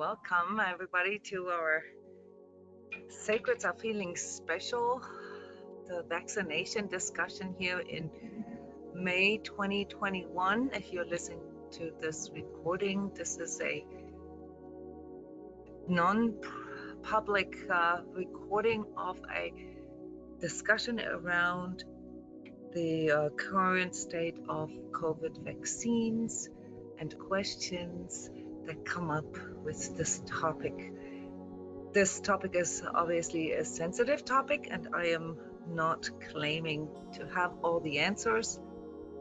Welcome everybody to our Sacred Self-Healing special, the vaccination discussion here in May 2021. If you're listening to this recording, this is a non-public recording of a discussion around the current state of COVID vaccines and questions that come up with this topic. This topic is obviously a sensitive topic, and I am not claiming to have all the answers.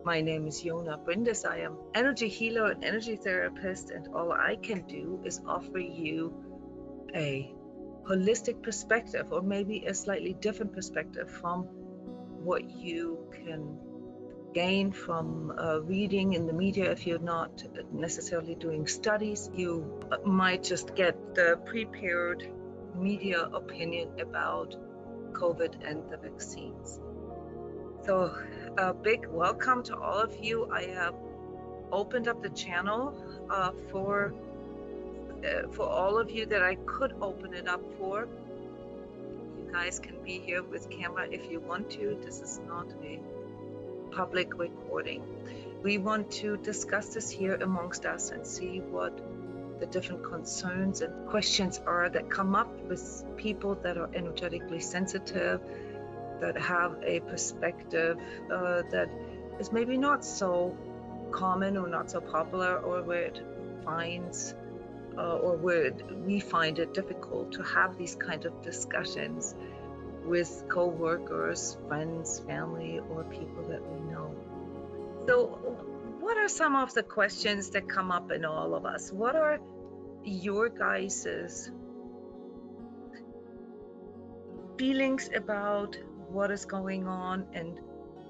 My name is Jona Bryndis. I am energy healer and energy therapist, and all I can do is offer you a holistic perspective, or maybe a slightly different perspective from what you can gain from reading in the media. If you're not necessarily doing studies, you might just get the prepared media opinion about COVID and the vaccines. So a big welcome to all of you. I have opened up the channel for all of you that I could open it up for. You guys can be here with camera if you want to. This is not a public recording. We want to discuss this here amongst us and see what the different concerns and questions are that come up with people that are energetically sensitive, that have a perspective that is maybe not so common or not so popular, or where it finds or where we find it difficult to have these kind of discussions with co-workers, friends, family, or people that we know. So what are some of the questions that come up in all of us? What are your guys's feelings about what is going on, and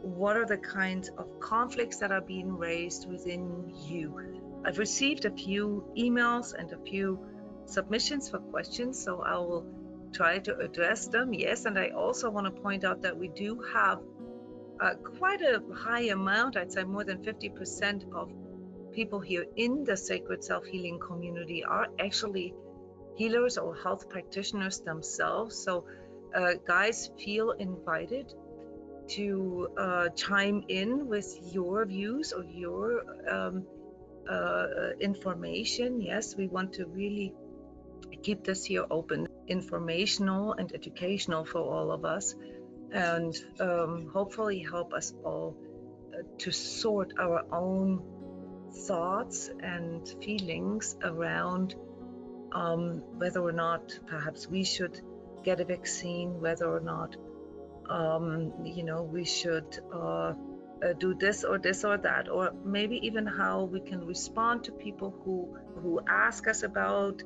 what are the kinds of conflicts that are being raised within you? I've received a few emails and a few submissions for questions, so I will try to address them. Yes, and I also want to point out that we do have quite a high amount, I'd say more than 50% of people here in the Sacred Self-Healing community are actually healers or health practitioners themselves. So guys, feel invited to chime in with your views or your information. Yes, we want to really keep this here open, informational and educational for all of us, and hopefully help us all to sort our own thoughts and feelings around whether or not perhaps we should get a vaccine, whether or not we should do this or that, or maybe even how we can respond to people who ask us about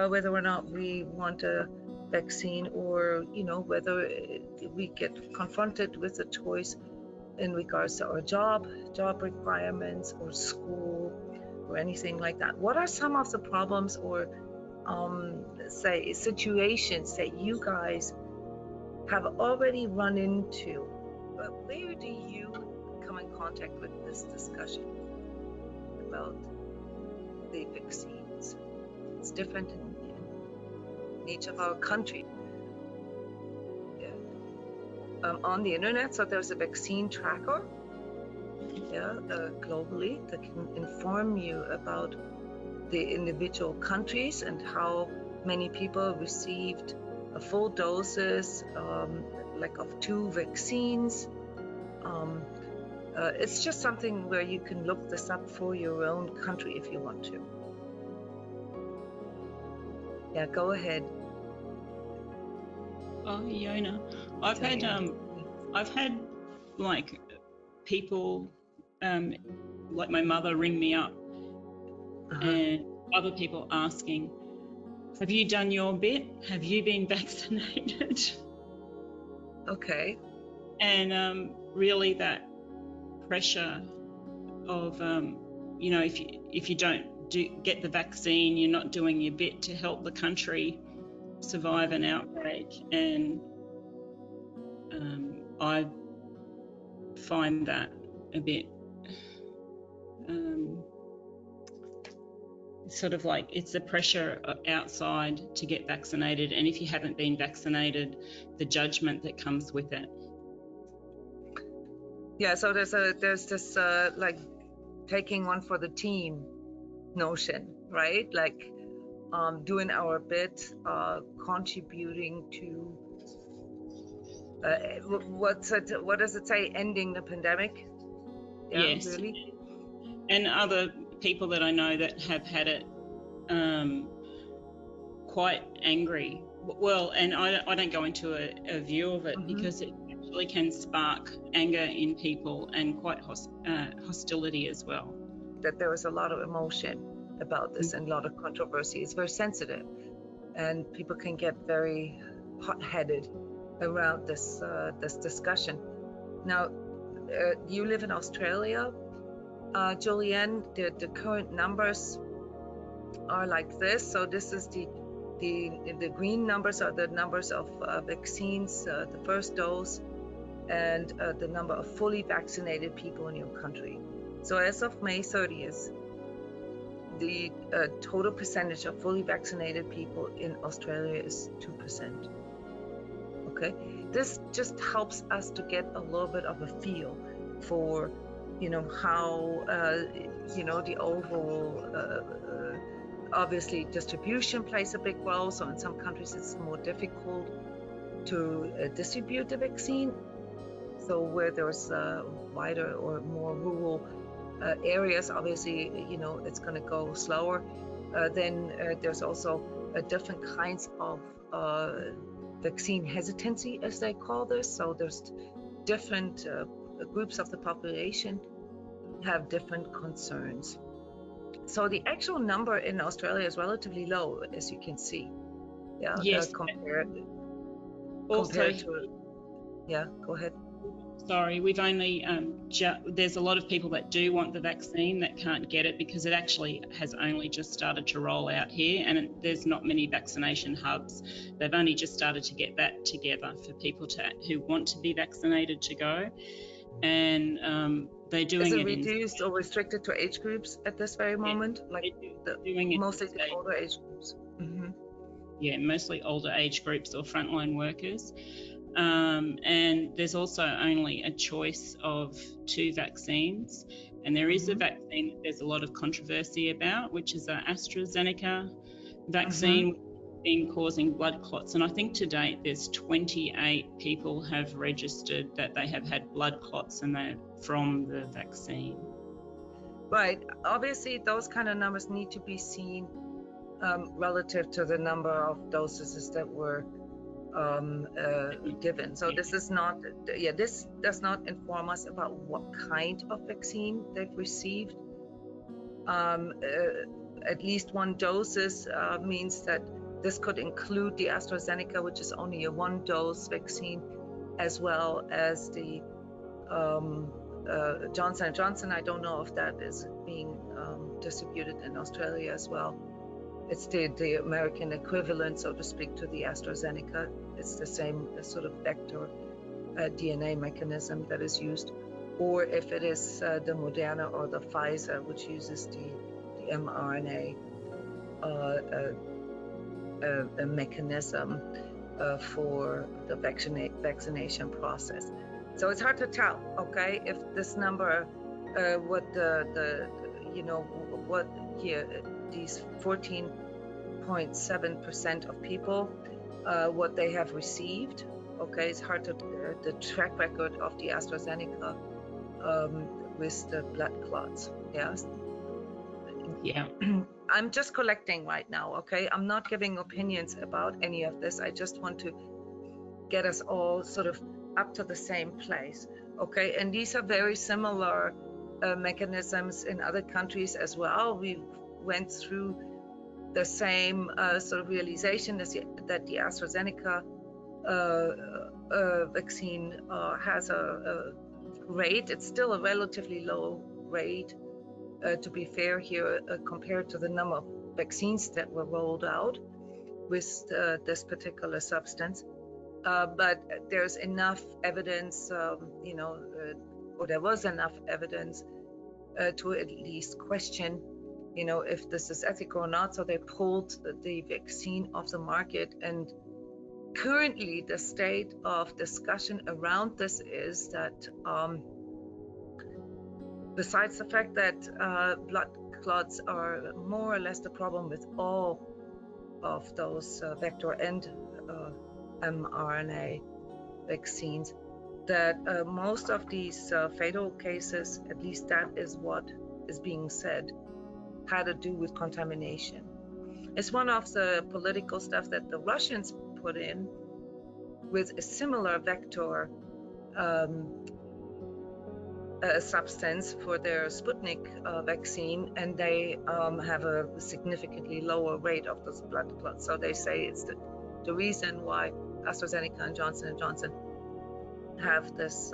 whether or not we want a vaccine, or whether we get confronted with a choice in regards to our job requirements, or school, or anything like that. What are some of the problems or say situations that you guys have already run into? Where do you come in contact with this discussion about the vaccines? It's different in each of our countries. On the internet, so there's a vaccine tracker globally that can inform you about the individual countries and how many people received a full doses like of 2 vaccines. It's just something where you can look this up for your own country if you want to. Yeah, go ahead. Oh, Jona, I've had like people like my mother ring me up, and other people asking, have you done your bit? Have you been vaccinated? Okay. And really that pressure of if you don't get the vaccine, you're not doing your bit to help the country survive an outbreak. And I find that a bit sort of like it's the pressure outside to get vaccinated, and if you haven't been vaccinated, the judgment that comes with it. Yeah, so there's this like taking one for the team notion, right? Like doing our bit, contributing to what does it say? Ending the pandemic. Yeah, yes, really. And other people that I know that have had it quite angry. Well, and I don't go into a view of it because it actually can spark anger in people and quite hostility as well. That there was a lot of emotion about this and a lot of controversy. It's very sensitive, and people can get very hot-headed around this discussion. Now, you live in Australia, Julianne. The current numbers are like this. So this is the green numbers are the numbers of vaccines, the first dose, and the number of fully vaccinated people in your country. So as of May 30th, the total percentage of fully vaccinated people in Australia is 2%. Okay, this just helps us to get a little bit of a feel for, how, the overall, obviously distribution plays a big role. So in some countries it's more difficult to distribute the vaccine. So where there's wider or more rural areas, obviously, it's going to go slower. Then there's also different kinds of vaccine hesitancy, as they call this. So there's different groups of the population have different concerns. So the actual number in Australia is relatively low, as you can see. Yeah. Yes. Compared to. Yeah. Go ahead. Sorry, we've only there's a lot of people that do want the vaccine that can't get it because it actually has only just started to roll out here, and there's not many vaccination hubs. They've only just started to get that together for people who want to be vaccinated to go, and they're doing it. Is it reduced or restricted to age groups at this very moment? Like mostly the older age groups. Yeah, mostly older age groups or frontline workers. And there's also only a choice of 2 vaccines, and there is a vaccine that there's a lot of controversy about, which is an AstraZeneca vaccine, been causing blood clots, and I think to date there's 28 people have registered that they have had blood clots from the vaccine. Right. Obviously those kind of numbers need to be seen relative to the number of doses that were given. So this is not, this does not inform us about what kind of vaccine they've received. At least 1 dose means that this could include the AstraZeneca, which is only a 1-dose vaccine, as well as the Johnson & Johnson. I don't know if that is being distributed in Australia as well. It's the American equivalent, so to speak, to the AstraZeneca. It's the same sort of vector DNA mechanism that is used. Or if it is the Moderna or the Pfizer, which uses the mRNA mechanism for the vaccination process. So it's hard to tell, okay, if this number, what these 14.7% of people, what they have received. Okay, it's hard to the track record of the AstraZeneca with the blood clots. Yes. Yeah. I'm just collecting right now. Okay, I'm not giving opinions about any of this. I just want to get us all sort of up to the same place. Okay, and these are very similar mechanisms in other countries as well. We went through the same sort of realization that the AstraZeneca vaccine has a rate. It's still a relatively low rate, to be fair here, compared to the number of vaccines that were rolled out with this particular substance. But there's enough evidence, or there was enough evidence to at least question, if this is ethical or not. So they pulled the vaccine off the market. And currently, the state of discussion around this is that besides the fact that blood clots are more or less the problem with all of those vector and mRNA vaccines, that most of these fatal cases, at least that is what is being said, had to do with contamination. It's one of the political stuff that the Russians put in with a similar vector substance for their Sputnik vaccine, and they have a significantly lower rate of those blood clots. So they say it's the reason why AstraZeneca and Johnson & Johnson have this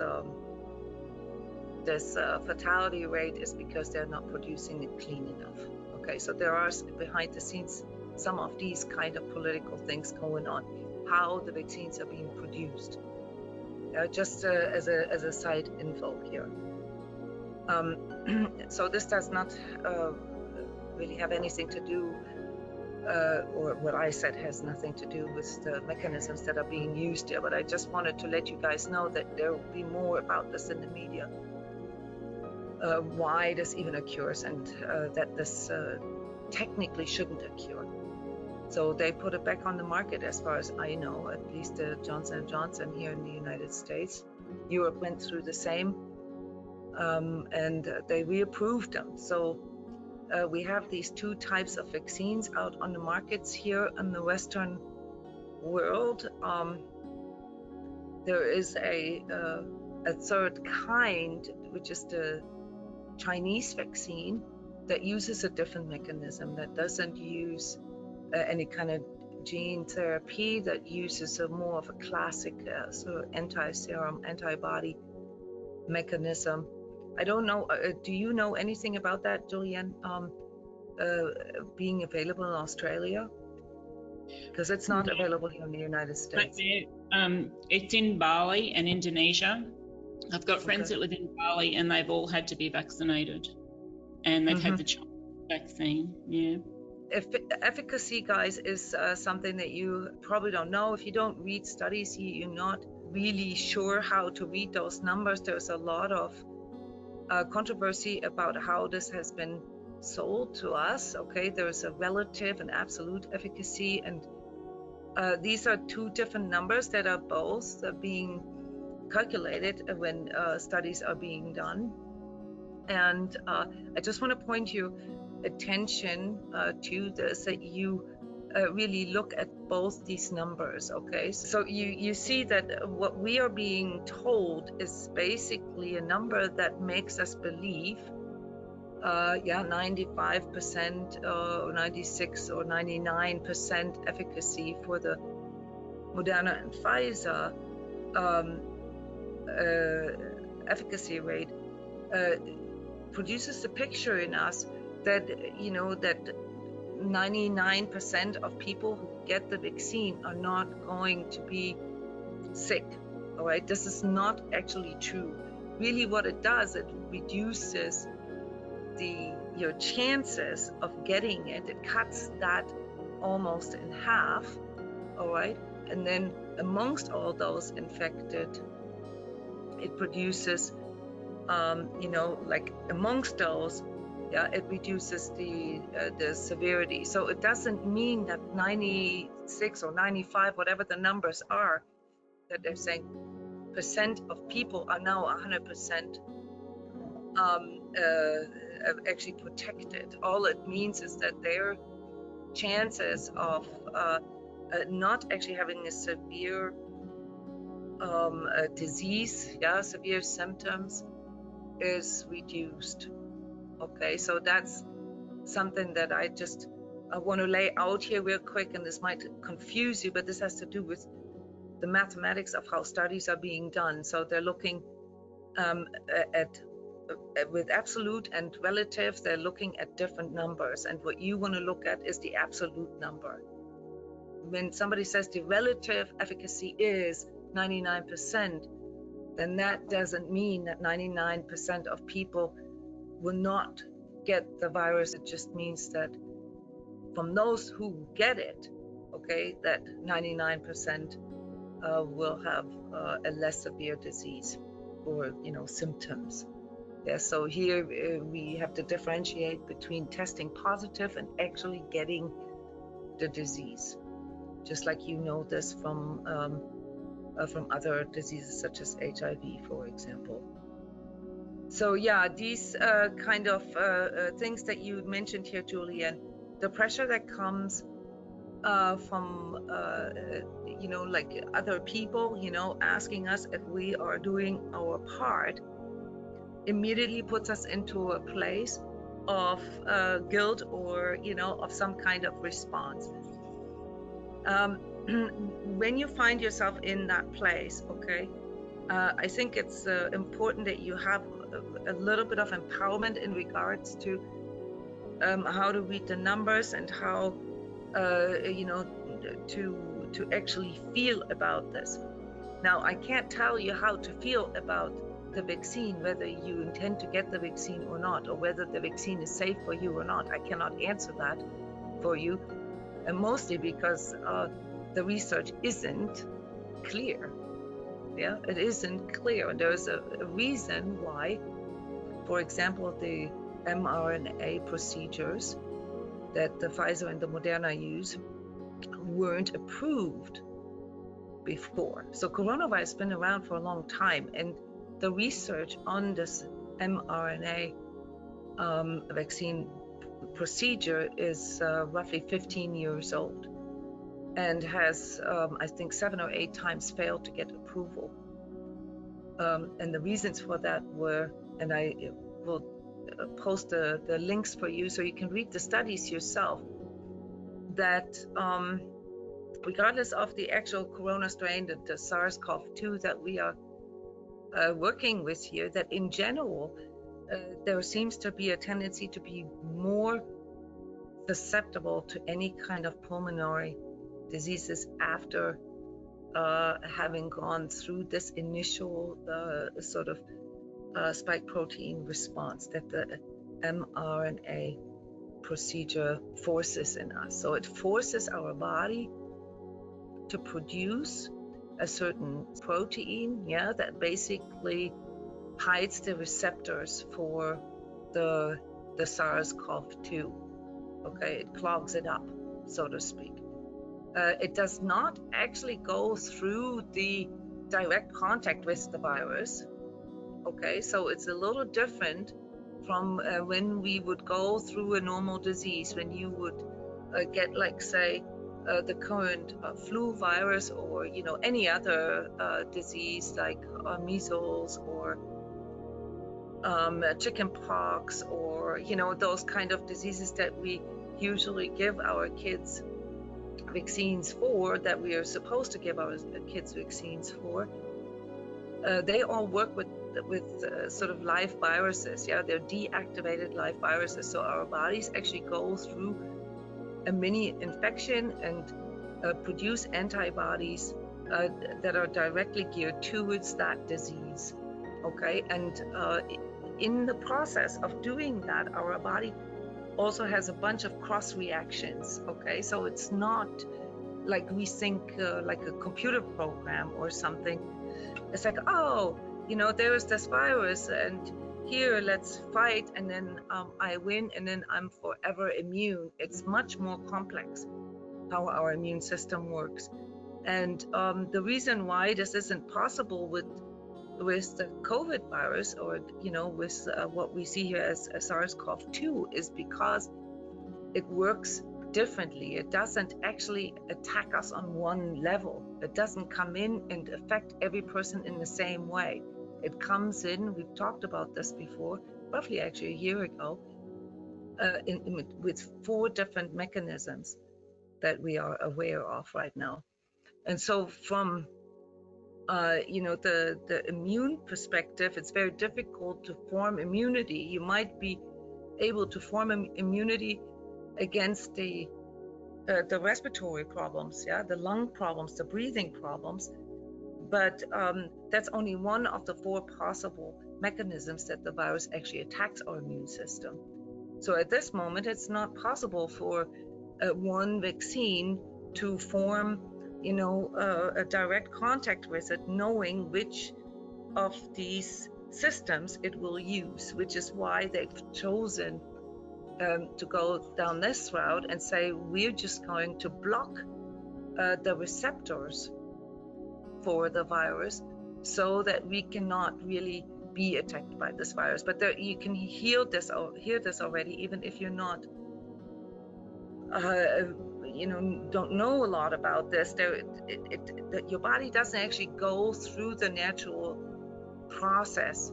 fatality rate is because they're not producing it clean enough. Okay, so there are behind the scenes some of these kind of political things going on, how the vaccines are being produced. Just as a side info here. So this does not really have anything to do, or what I said has nothing to do with the mechanisms that are being used here, but I just wanted to let you guys know that there will be more about this in the media, why this even occurs, and that this technically shouldn't occur. So they put it back on the market, as far as I know, at least Johnson & Johnson here in the United States. Europe went through the same, and they reapproved them. So we have these two types of vaccines out on the markets here in the Western world. There is a third kind, which is the Chinese vaccine, that uses a different mechanism, that doesn't use any kind of gene therapy, that uses a more of a classic sort of anti-serum, antibody mechanism. I don't know, do you know anything about that, Julianne, being available in Australia? Because it's not available here in the United States. It's in Bali and Indonesia. I've got friends that live in Bali, and they've all had to be vaccinated, and they've had the Chinese vaccine. Yeah. Efficacy, guys, is something that you probably don't know. If you don't read studies, you're not really sure how to read those numbers. There's a lot of controversy about how this has been sold to us. Okay, there's a relative and absolute efficacy, and these are two different numbers that are both being calculated when studies are being done. And I just want to point your attention to this, that you really look at both these numbers. Okay, so you see that what we are being told is basically a number that makes us believe 95% or 96 or 99% efficacy for the Moderna and Pfizer efficacy rate produces a picture in us that that 99% of people who get the vaccine are not going to be sick. All right, this is not actually true. Really, what it does, it reduces your chances of getting it. It cuts that almost in half. All right, and then amongst all those infected, it produces like amongst those, it reduces the severity. So it doesn't mean that 96 or 95, whatever the numbers are, that they're saying percent of people are now 100% actually protected. All it means is that their chances of not actually having a severe disease, severe symptoms, is reduced. Okay, so that's something that I want to lay out here real quick, and this might confuse you, but this has to do with the mathematics of how studies are being done. So they're looking with absolute and relative, they're looking at different numbers, and what you want to look at is the absolute number. When somebody says the relative efficacy is 99%, then that doesn't mean that 99% of people will not get the virus. It just means that from those who get it, okay, that 99% will have a less severe disease or, symptoms. Yeah, so here we have to differentiate between testing positive and actually getting the disease, just like this from other diseases such as HIV, for example. So yeah, these kind of things that you mentioned here, Julian, the pressure that comes from like other people, asking us if we are doing our part, immediately puts us into a place of guilt or of some kind of response. When you find yourself in that place, okay, I think it's important that you have a little bit of empowerment in regards to how to read the numbers and how to actually feel about this. Now, I can't tell you how to feel about the vaccine, whether you intend to get the vaccine or not, or whether the vaccine is safe for you or not. I cannot answer that for you, and mostly because the research isn't clear. Yeah, it isn't clear, and there's a reason why, for example, the mRNA procedures that the Pfizer and the Moderna use weren't approved before. So coronavirus has been around for a long time, and the research on this mRNA vaccine procedure is roughly 15 years old and has, I think, 7 or 8 times failed to get approval. And the reasons for that were, and I will post the links for you so you can read the studies yourself, that regardless of the actual corona strain, the SARS-CoV-2 that we are working with here, that in general, there seems to be a tendency to be more susceptible to any kind of pulmonary diseases after having gone through this initial sort of spike protein response that the mRNA procedure forces in us. So it forces our body to produce a certain protein, that basically hides the receptors for the SARS-CoV-2. Okay, it clogs it up, so to speak. It does not actually go through the direct contact with the virus. Okay, so it's a little different from when we would go through a normal disease, when you would get, like, say, the current flu virus, or any other disease like measles or chicken pox, or those kind of diseases that we usually give our kids vaccines for, that we are supposed to give our kids vaccines for. They all work with sort of live viruses. They're deactivated live viruses, so our bodies actually go through a mini infection and produce antibodies that are directly geared towards that disease. Okay, and in the process of doing that, our body also has a bunch of cross reactions. Okay, so it's not like we think like a computer program or something. It's like, oh, there is this virus, and here, let's fight, and then I win, and then I'm forever immune. It's much more complex how our immune system works. And the reason why this isn't possible with the COVID virus, or with what we see here as SARS-CoV-2, is because it works differently. It doesn't actually attack us on one level. It doesn't come in and affect every person in the same way. It comes in, we've talked about this before, roughly actually a year ago, with 4 different mechanisms that we are aware of right now. And so from the immune perspective, it's very difficult to form immunity. You might be able to form immunity against the respiratory problems, the lung problems, the breathing problems, but that's only one of the 4 possible mechanisms that the virus actually attacks our immune system. So at this moment, it's not possible for one vaccine to form, a direct contact with it, knowing which of these systems it will use, which is why they've chosen to go down this route and say, we're just going to block the receptors for the virus so that we cannot really be attacked by this virus. But there, you can hear this already, even if you're not don't know a lot about this. That your body doesn't actually go through the natural process.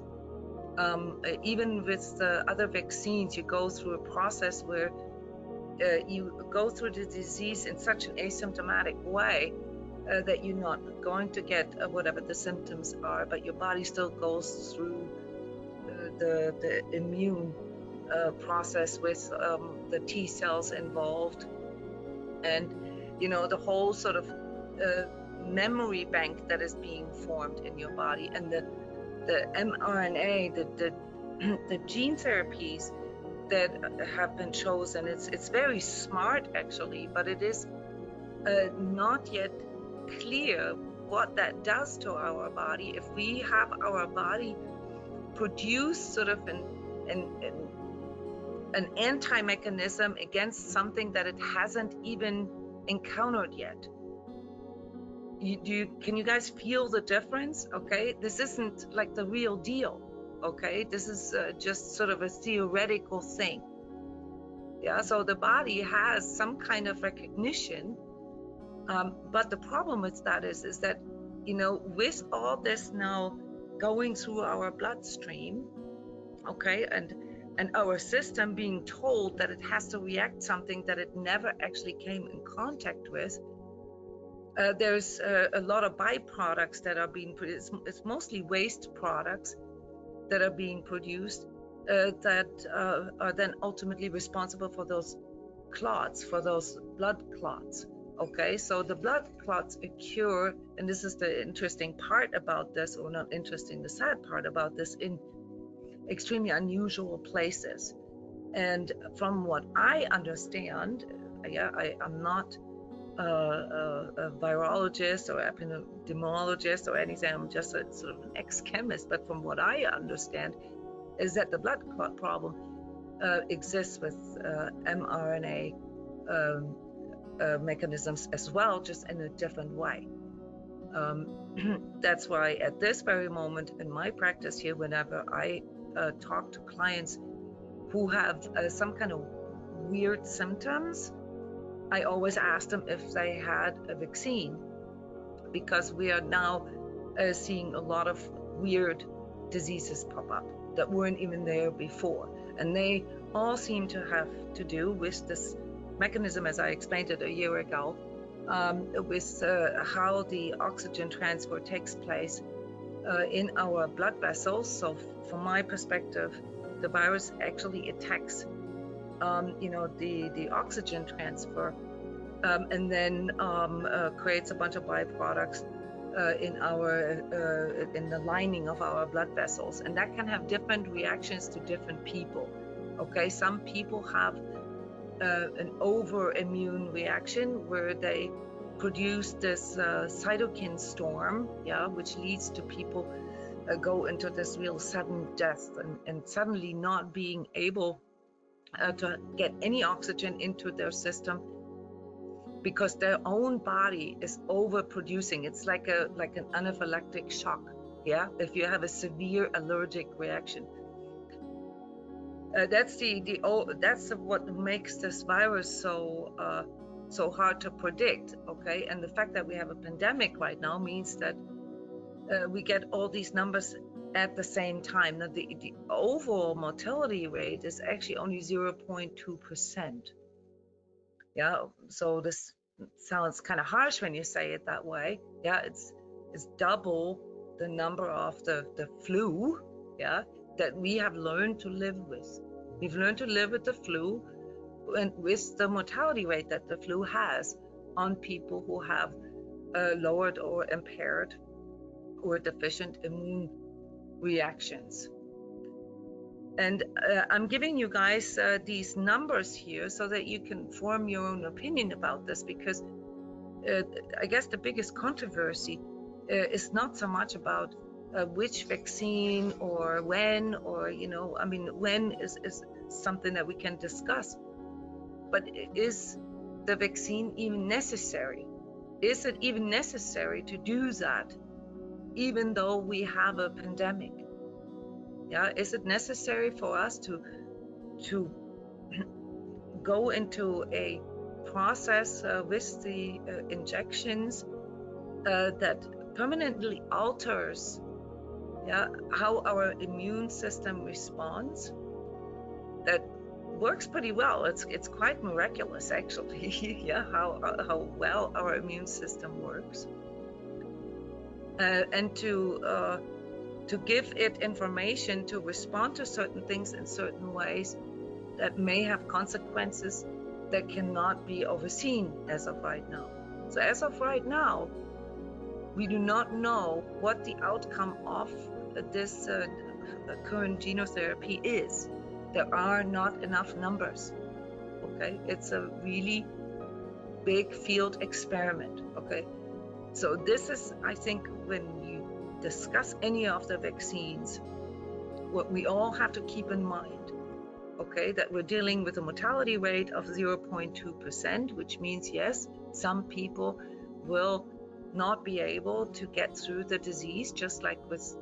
Even with the other vaccines, you go through a process where you go through the disease in such an asymptomatic way that you're not going to get whatever the symptoms are, but your body still goes through the immune process with the T cells involved, and the whole sort of memory bank that is being formed in your body, and the mRNA, the gene therapies that have been chosen. It's very smart actually, but it is not yet clear what that does to our body if we have our body produce sort of an anti-mechanism against something that it hasn't even encountered yet. Can you guys feel the difference? Okay, this isn't like the real deal. Okay, this is just sort of a theoretical thing. Yeah, so the body has some kind of recognition, but the problem with that is that with all this now going through our bloodstream, okay, and our system being told that it has to react something that it never actually came in contact with, there's a lot of byproducts that are being produced. It's mostly waste products that are being produced that are then ultimately responsible for those clots, for those blood clots. Okay, so the blood clots occur, and this is the interesting part about this, or not interesting, the sad part about this, in extremely unusual places. And from what I understand, I'm not a virologist or epidemiologist or anything, I'm just a sort of an ex-chemist, but from what I understand is that the blood clot problem exists with mRNA mechanisms as well, just in a different way. That's why at this very moment in my practice here, whenever I talk to clients who have some kind of weird symptoms, I always ask them if they had a vaccine, because we are now seeing a lot of weird diseases pop up that weren't even there before. And they all seem to have to do with this mechanism, as I explained it a year ago, with how the oxygen transfer takes place in our blood vessels. So from my perspective, the virus actually attacks the oxygen transfer, and then creates a bunch of byproducts in the lining of our blood vessels, and that can have different reactions to different people. Okay, some people have an over-immune reaction where they produce this cytokine storm, which leads to people go into this real sudden death and suddenly not being able to get any oxygen into their system because their own body is overproducing. It's like an anaphylactic shock, if you have a severe allergic reaction. That's what makes this virus so hard to predict. Okay, and the fact that we have a pandemic right now means that we get all these numbers at the same time. Now the overall mortality rate is actually only 0.2%. So this sounds kind of harsh when you say it that way. It's double the number of the flu, that we have learned to live with. We've learned to live with the flu and with the mortality rate that the flu has on people who have lowered or impaired or deficient immune reactions. And I'm giving you guys these numbers here so that you can form your own opinion about this, because I guess the biggest controversy is not so much about which vaccine or when, or, I mean, when is something that we can discuss, but is the vaccine even necessary? Is it even necessary to do that, even though we have a pandemic? Yeah, is it necessary for us to go into a process with the injections that permanently alters, how our immune system responds? That works pretty well. It's quite miraculous, actually. Yeah, how well our immune system works, and to give it information to respond to certain things in certain ways that may have consequences that cannot be overseen as of right now. So as of right now, we do not know what the outcome of this current genotherapy is. There are not enough numbers. Okay, it's a really big field experiment. Okay, so this is, I think, when you discuss any of the vaccines, what we all have to keep in mind, okay, that we're dealing with a mortality rate of 0.2%, which means, yes, some people will not be able to get through the disease, just like with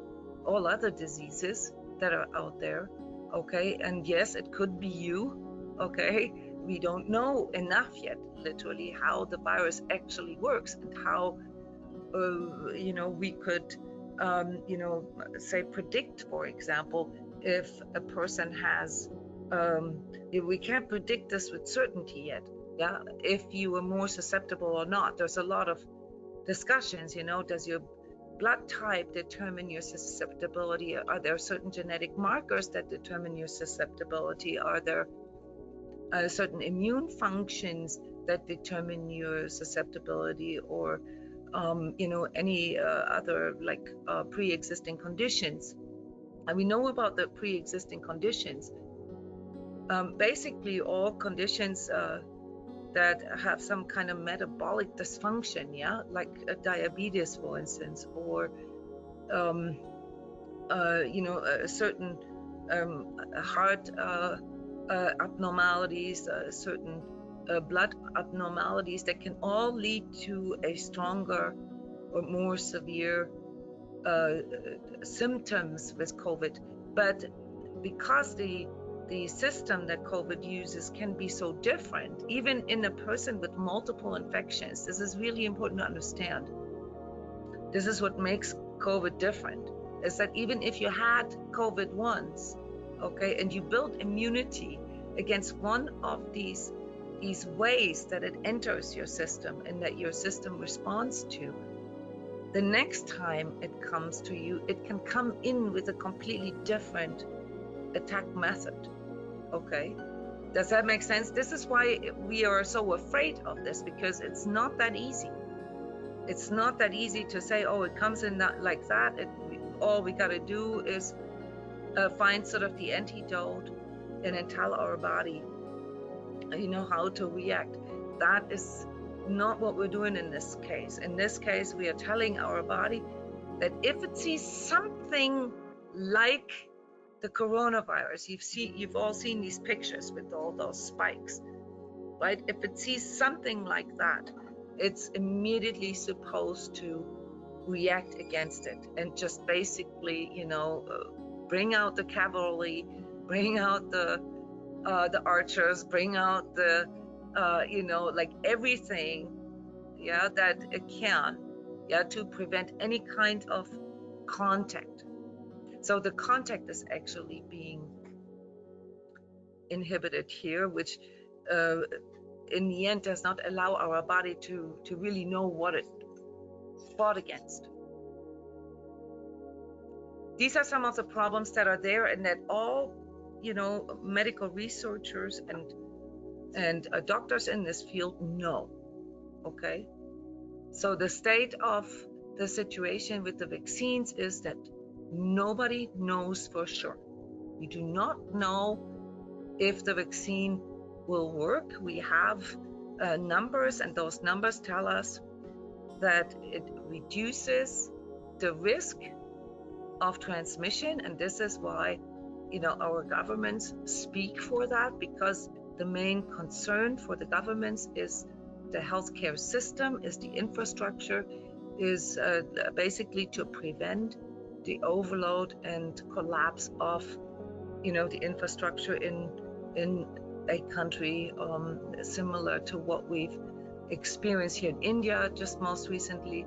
all other diseases that are out there. Okay, and yes, it could be you. Okay, we don't know enough yet, literally, how the virus actually works and how we could say predict, for example, if a person has we can't predict this with certainty yet, if you are more susceptible or not. There's a lot of discussions, does your blood type determine your susceptibility? Are there certain genetic markers that determine your susceptibility? Are there certain immune functions that determine your susceptibility, or any other, like pre-existing conditions? And we know about the pre-existing conditions. Basically, all conditions that have some kind of metabolic dysfunction, like diabetes, for instance, or certain heart abnormalities, certain blood abnormalities that can all lead to a stronger or more severe symptoms with COVID. But because the system that COVID uses can be so different, even in a person with multiple infections, this is really important to understand. This is what makes COVID different, is that even if you had COVID once, okay, and you build immunity against one of these ways that it enters your system and that your system responds to, the next time it comes to you, it can come in with a completely different attack method. Okay, does that make sense? This is why we are so afraid of this, because it's not that easy. It's not that easy to say, oh, it comes in that like that. All we got to do is find sort of the antidote and then tell our body, how to react. That is not what we're doing in this case. In this case, we are telling our body that if it sees something like the coronavirus, you've all seen these pictures with all those spikes, right? If it sees something like that, it's immediately supposed to react against it and just basically, bring out the cavalry, bring out the archers, bring out the like everything, that it can, to prevent any kind of contact. So the contact is actually being inhibited here, which in the end does not allow our body to really know what it fought against. These are some of the problems that are there, and that all medical researchers and doctors in this field know. Okay, so the state of the situation with the vaccines is that nobody knows for sure. We do not know if the vaccine will work. We have numbers, and those numbers tell us that it reduces the risk of transmission, and this is why our governments speak for that, because the main concern for the governments is the healthcare system, is the infrastructure, is basically to prevent the overload and collapse of the infrastructure in a country similar to what we've experienced here in India just most recently,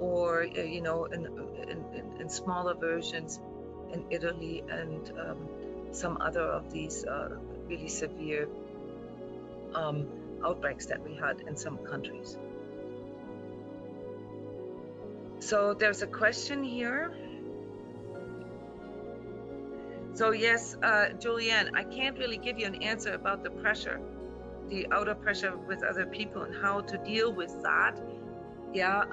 or in smaller versions in Italy and some other of these really severe outbreaks that we had in some countries. So there's a question here. So yes, Julianne, I can't really give you an answer about the pressure, the outer pressure with other people and how to deal with that. Yeah,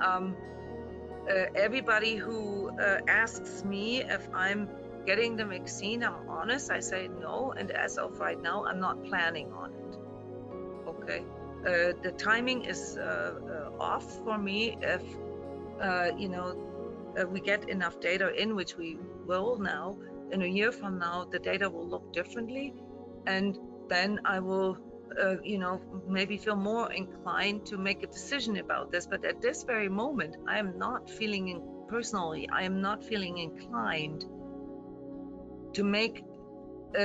everybody who asks me if I'm getting the vaccine, I'm honest, I say no, and as of right now, I'm not planning on it. Okay, the timing is off for me if we get enough data in, which we will now. In a year from now, the data will look differently, and then I will maybe feel more inclined to make a decision about this. But at this very moment, I am not feeling inclined to make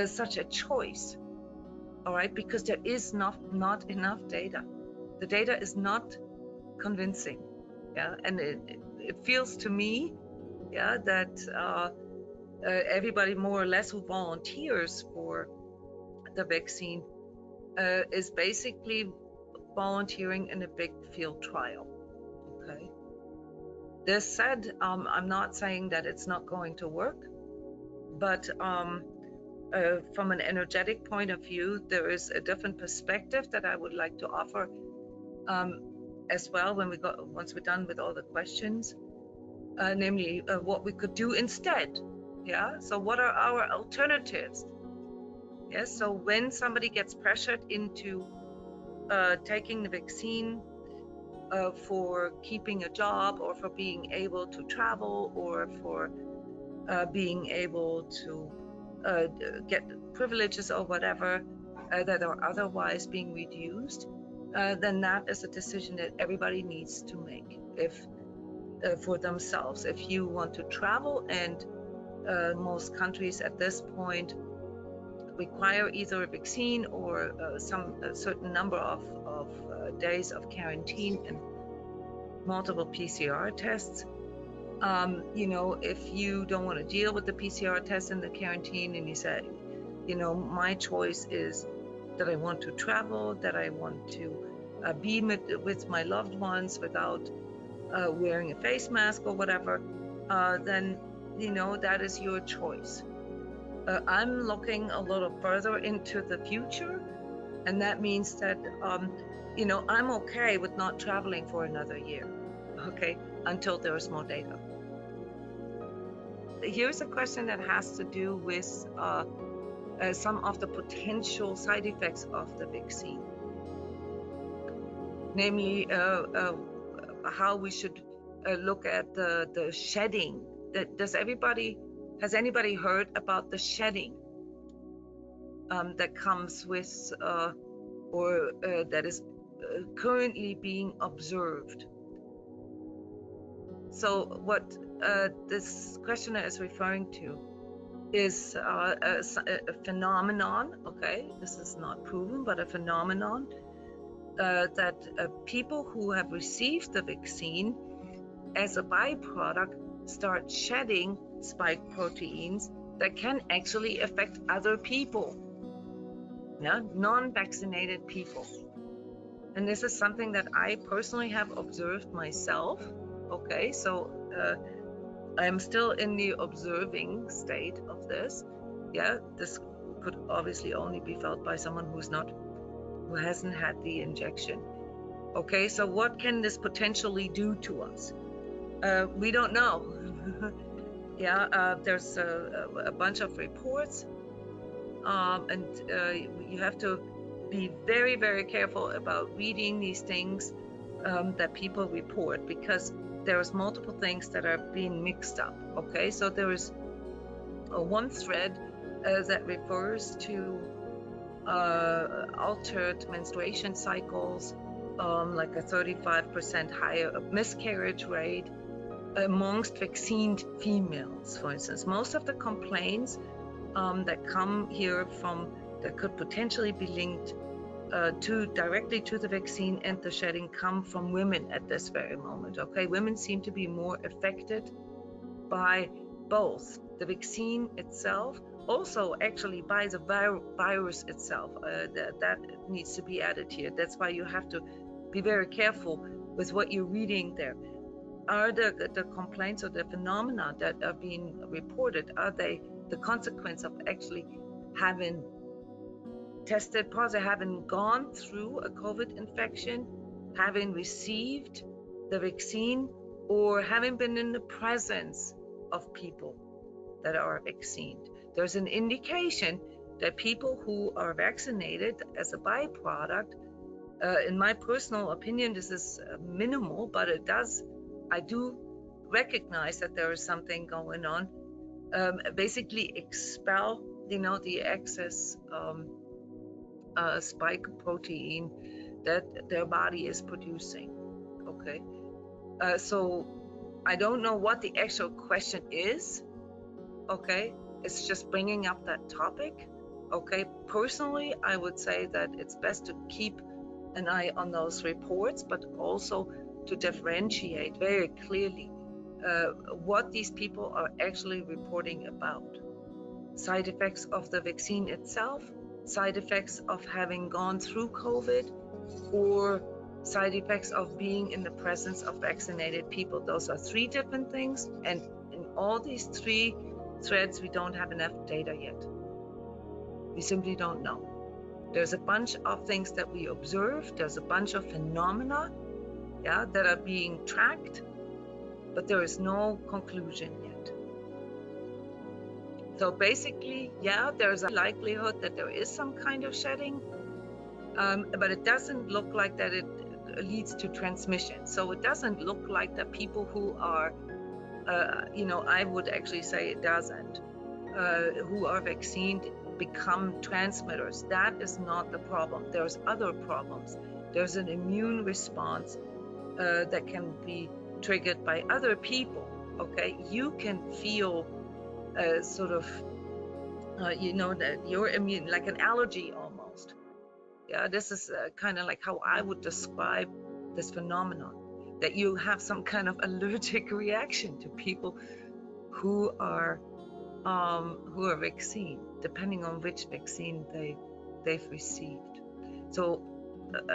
such a choice. All right, because there is not enough data. The data is not convincing. Yeah, and it feels to me, yeah, that everybody more or less who volunteers for the vaccine is basically volunteering in a big field trial. Okay. This said, I'm not saying that it's not going to work, but from an energetic point of view, there is a different perspective that I would like to offer as well once we're done with all the questions, namely what we could do instead. Yeah. So what are our alternatives? Yes. So when somebody gets pressured into taking the vaccine for keeping a job, or for being able to travel, or for being able to get privileges or whatever that are otherwise being reduced, then that is a decision that everybody needs to make for themselves. If you want to travel, and most countries at this point require either a vaccine or a certain number of days of quarantine and multiple PCR tests. If you don't want to deal with the PCR test and the quarantine, and you say, my choice is that I want to travel, that I want to be with my loved ones without wearing a face mask or whatever, then that is your choice. I'm looking a little further into the future, and that means that I'm okay with not traveling for another year, okay, until there's more data. Here's a question that has to do with some of the potential side effects of the vaccine, namely how we should look at the shedding. Has anybody heard about the shedding that comes with or that is currently being observed? So what this questioner is referring to is a phenomenon, okay, this is not proven, but a phenomenon that people who have received the vaccine as a byproduct start shedding spike proteins that can actually affect other people, non-vaccinated people. And this is something that I personally have observed myself. Okay, so I'm still in the observing state of this. Yeah, this could obviously only be felt by someone who hasn't had the injection. Okay, so what can this potentially do to us? We don't know. There's a bunch of reports, and you have to be very, very careful about reading these things that people report, because there's multiple things that are being mixed up. Okay, so there is one thread that refers to altered menstruation cycles, like a 35% higher miscarriage rate amongst vaccinated females, for instance. Most of the complaints that come here from that could potentially be linked directly to the vaccine and the shedding come from women at this very moment. Okay, women seem to be more affected by both the vaccine itself, also actually by the virus itself. That needs to be added here. That's why you have to be very careful with what you're reading there. Are the complaints or the phenomena that are being reported, are they the consequence of actually having tested positive, having gone through a COVID infection, having received the vaccine, or having been in the presence of people that are vaccinated? There's an indication that people who are vaccinated as a byproduct, in my personal opinion, this is minimal, but I do recognize that there is something going on, basically expel, the excess spike protein that their body is producing. Okay, so I don't know what the actual question is. Okay, it's just bringing up that topic. Okay, personally, I would say that it's best to keep an eye on those reports, but also to differentiate very clearly what these people are actually reporting about. Side effects of the vaccine itself, side effects of having gone through COVID, or side effects of being in the presence of vaccinated people. Those are three different things, and in all these three threads, we don't have enough data yet. We simply don't know. There's a bunch of things that we observe. There's a bunch of phenomena, that are being tracked, but there is no conclusion yet. So basically, there's a likelihood that there is some kind of shedding, but it doesn't look like that it leads to transmission. So it doesn't look like that people who are, I would actually say it doesn't, who are vaccinated become transmitters. That is not the problem. There's other problems. There's an immune response that can be triggered by other people. Okay, you can feel sort of, that you're immune, like an allergy almost. This is kind of like how I would describe this phenomenon, that you have some kind of allergic reaction to people who are vaccinated, depending on which vaccine they've received. So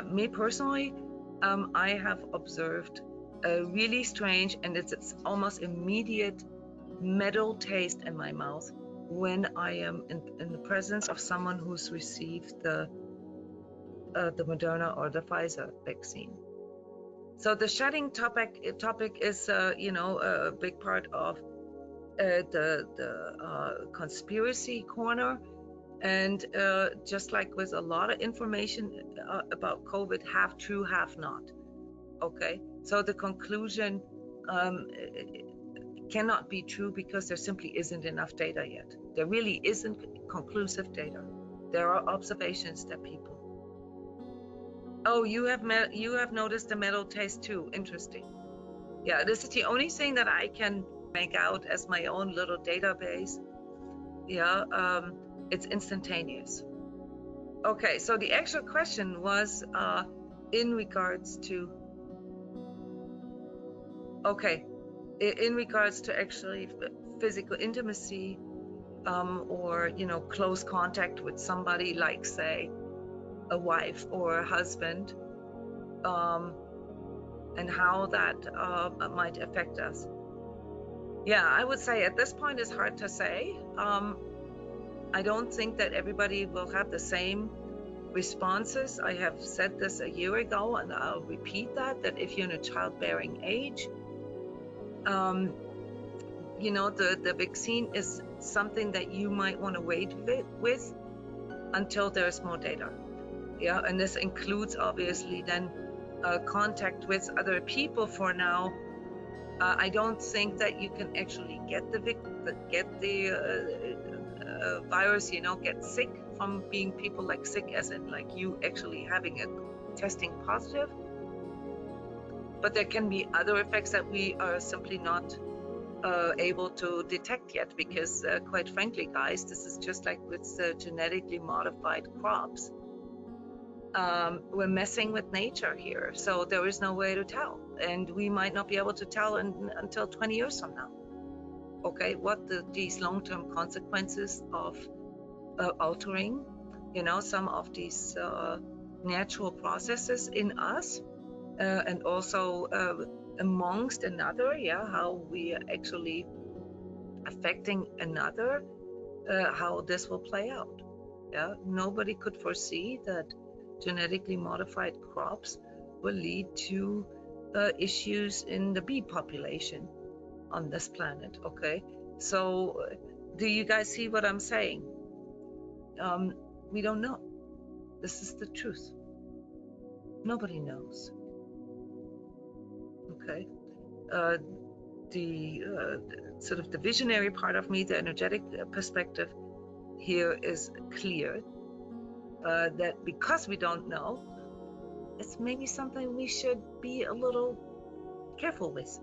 me personally, I have observed a really strange, and it's almost immediate metal taste in my mouth when I am in the presence of someone who's received the Moderna or the Pfizer vaccine. So the shedding topic is a big part of the conspiracy corner, and just like with a lot of information about COVID, half true, half not. Okay, so the conclusion cannot be true because there simply isn't enough data yet. There really isn't conclusive data. There are observations that people. Oh, you have noticed the metal taste too. Interesting. Yeah, this is the only thing that I can make out as my own little database. It's instantaneous. Okay, so the actual question was in regards to actually physical intimacy, or close contact with somebody, like say a wife or a husband, and how that might affect us. I would say at this point it's hard to say. I don't think that everybody will have the same responses. I have said this a year ago, and I'll repeat that if you're in a childbearing age, the vaccine is something that you might want to wait with until there's more data. Yeah, and this includes obviously then contact with other people. For now, I don't think that you can actually get the virus, get sick from being people like sick, as in like you actually having a testing positive. But there can be other effects that we are simply not able to detect yet, because quite frankly, guys, this is just like with genetically modified crops. We're messing with nature here, so there is no way to tell, and we might not be able to tell until 20 years from now, okay, what these long-term consequences of altering some of these natural processes in us, and also amongst another, how we are actually affecting another, how this will play out. Nobody could foresee that genetically modified crops will lead to issues in the bee population on this planet. Okay, so do you guys see what I'm saying? We don't know. This is the truth. Nobody knows. Okay, the sort of the visionary part of me, the energetic perspective here is clear, that because we don't know, it's maybe something we should be a little careful with.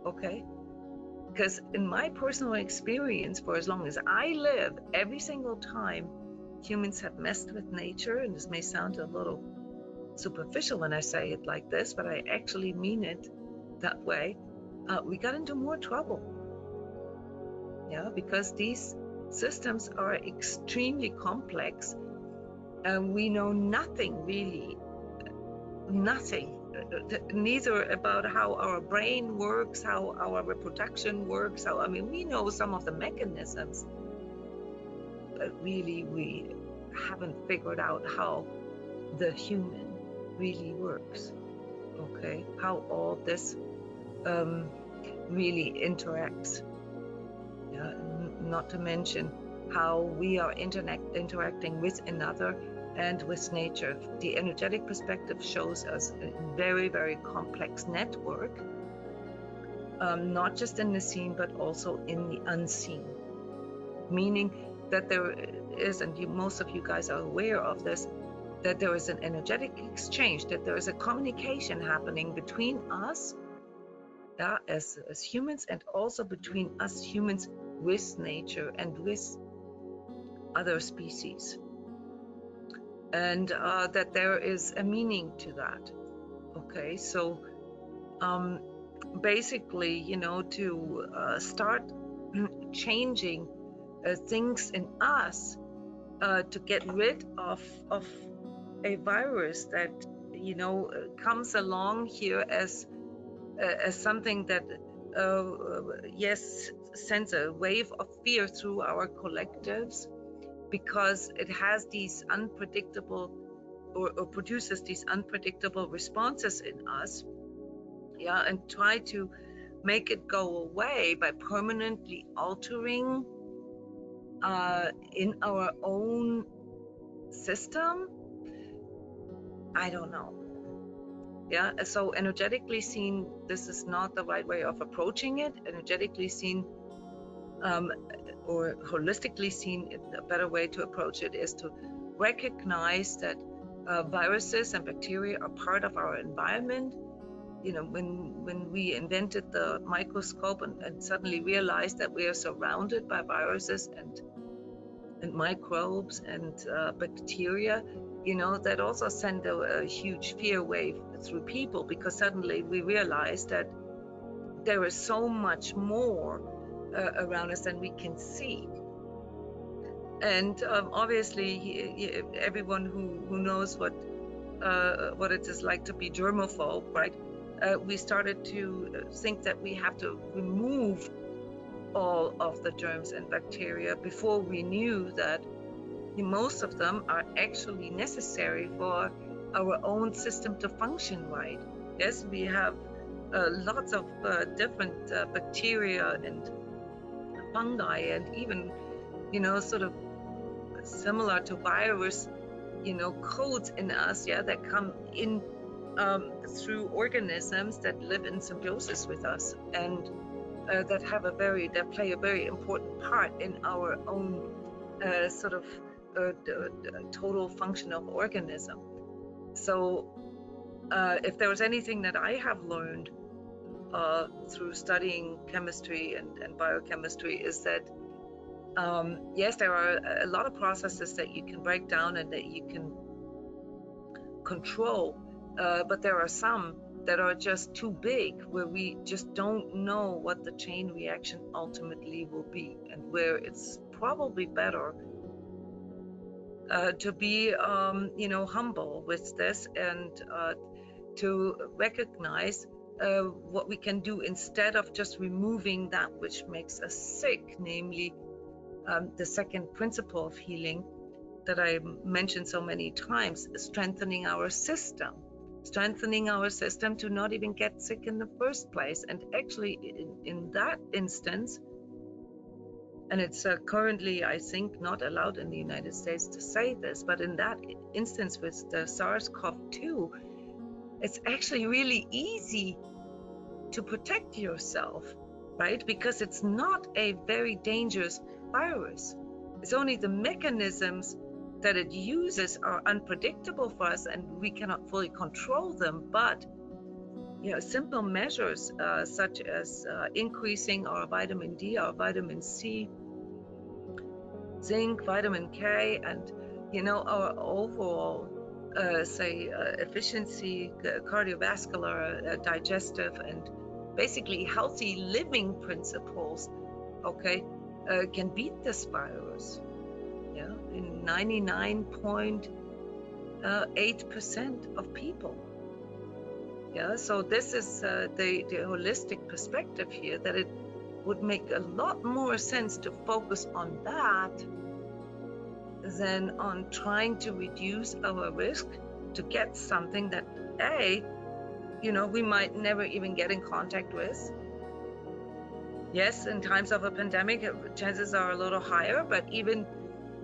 Okay, because in my personal experience, for as long as I live, every single time humans have messed with nature, and this may sound a little superficial when I say it like this, but I actually mean it that way, we got into more trouble. Because these systems are extremely complex, and we know nothing really, neither about how our brain works, how our reproduction works, we know some of the mechanisms, but really we haven't figured out how the human really works. Okay, how all this really interacts. Not to mention how we are interacting with another and with nature. The energetic perspective shows us a very, very complex network, not just in the seen, but also in the unseen. Meaning that there is, and most of you guys are aware of this, that there is an energetic exchange, that there is a communication happening between us as humans, and also between us humans with nature and with other species, and that there is a meaning to that. Okay, so basically, to start changing things in us, to get rid of a virus that comes along here as something that sends a wave of fear through our collectives, because it has these unpredictable or produces these unpredictable responses in us, and try to make it go away by permanently altering in our own system. I don't know. So energetically seen, this is not the right way of approaching it. Energetically seen, or holistically seen, a better way to approach it is to recognize that viruses and bacteria are part of our environment. When we invented the microscope and suddenly realized that we are surrounded by viruses and microbes and bacteria, that also sent a huge fear wave through people, because suddenly we realized that there is so much more around us than we can see. And obviously, everyone who knows what it is like to be germaphobe, right? We started to think that we have to remove all of the germs and bacteria, before we knew that most of them are actually necessary for our own system to function right. Yes, we have lots of different bacteria and fungi, and even, sort of similar to virus, codes in us, that come in through organisms that live in symbiosis with us, and that play a very important part in our own sort of total function of organism. So if there was anything that I have learned through studying chemistry and biochemistry, is that yes, there are a lot of processes that you can break down and that you can control, but there are some that are just too big, where we just don't know what the chain reaction ultimately will be, and where it's probably better to be humble with this, and to recognize what we can do instead of just removing that which makes us sick, namely the second principle of healing that I mentioned so many times, strengthening our system to not even get sick in the first place. And actually in that instance, and it's currently, I think, not allowed in the United States to say this, but in that instance with the SARS-CoV-2, it's actually really easy to protect yourself, right? Because it's not a very dangerous virus. It's only the mechanisms that it uses are unpredictable for us, and we cannot fully control them. But simple measures such as increasing our vitamin D, our vitamin C, zinc, vitamin K, and our overall efficiency, cardiovascular, digestive, and basically healthy living principles, can beat this virus. In 99.8% of people. So this is the holistic perspective here, that it would make a lot more sense to focus on that than on trying to reduce our risk to get something that we might never even get in contact with. Yes, in times of a pandemic, chances are a little higher, but even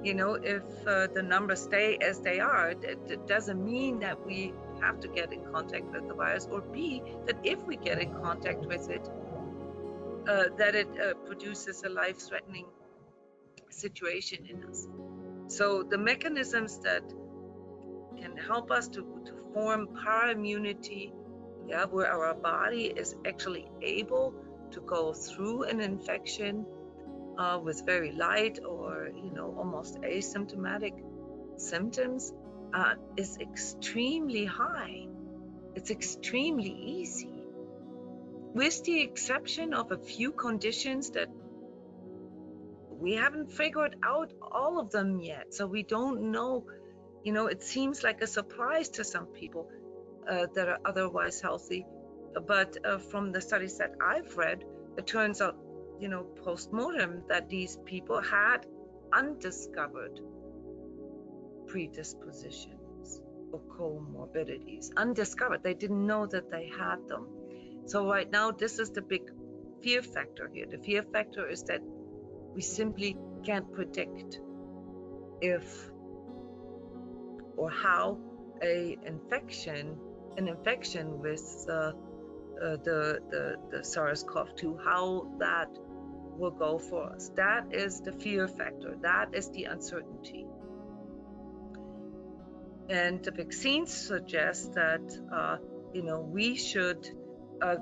if the numbers stay as they are, it doesn't mean that we have to get in contact with the virus, or B, that if we get in contact with it, that it produces a life-threatening situation in us. So the mechanisms that can help us to form para-immunity, where our body is actually able to go through an infection with very light or almost asymptomatic symptoms, is extremely high. It's extremely easy, with the exception of a few conditions that we haven't figured out all of them yet. So we don't know, it seems like a surprise to some people that are otherwise healthy. But from the studies that I've read, it turns out, post-mortem, that these people had undiscovered predispositions or comorbidities. Undiscovered. They didn't know that they had them. So right now, this is the big fear factor here. The fear factor is that we simply can't predict if or how an infection with the SARS-CoV-2, how that will go for us. That is the fear factor. That is the uncertainty. And the vaccines suggest that we should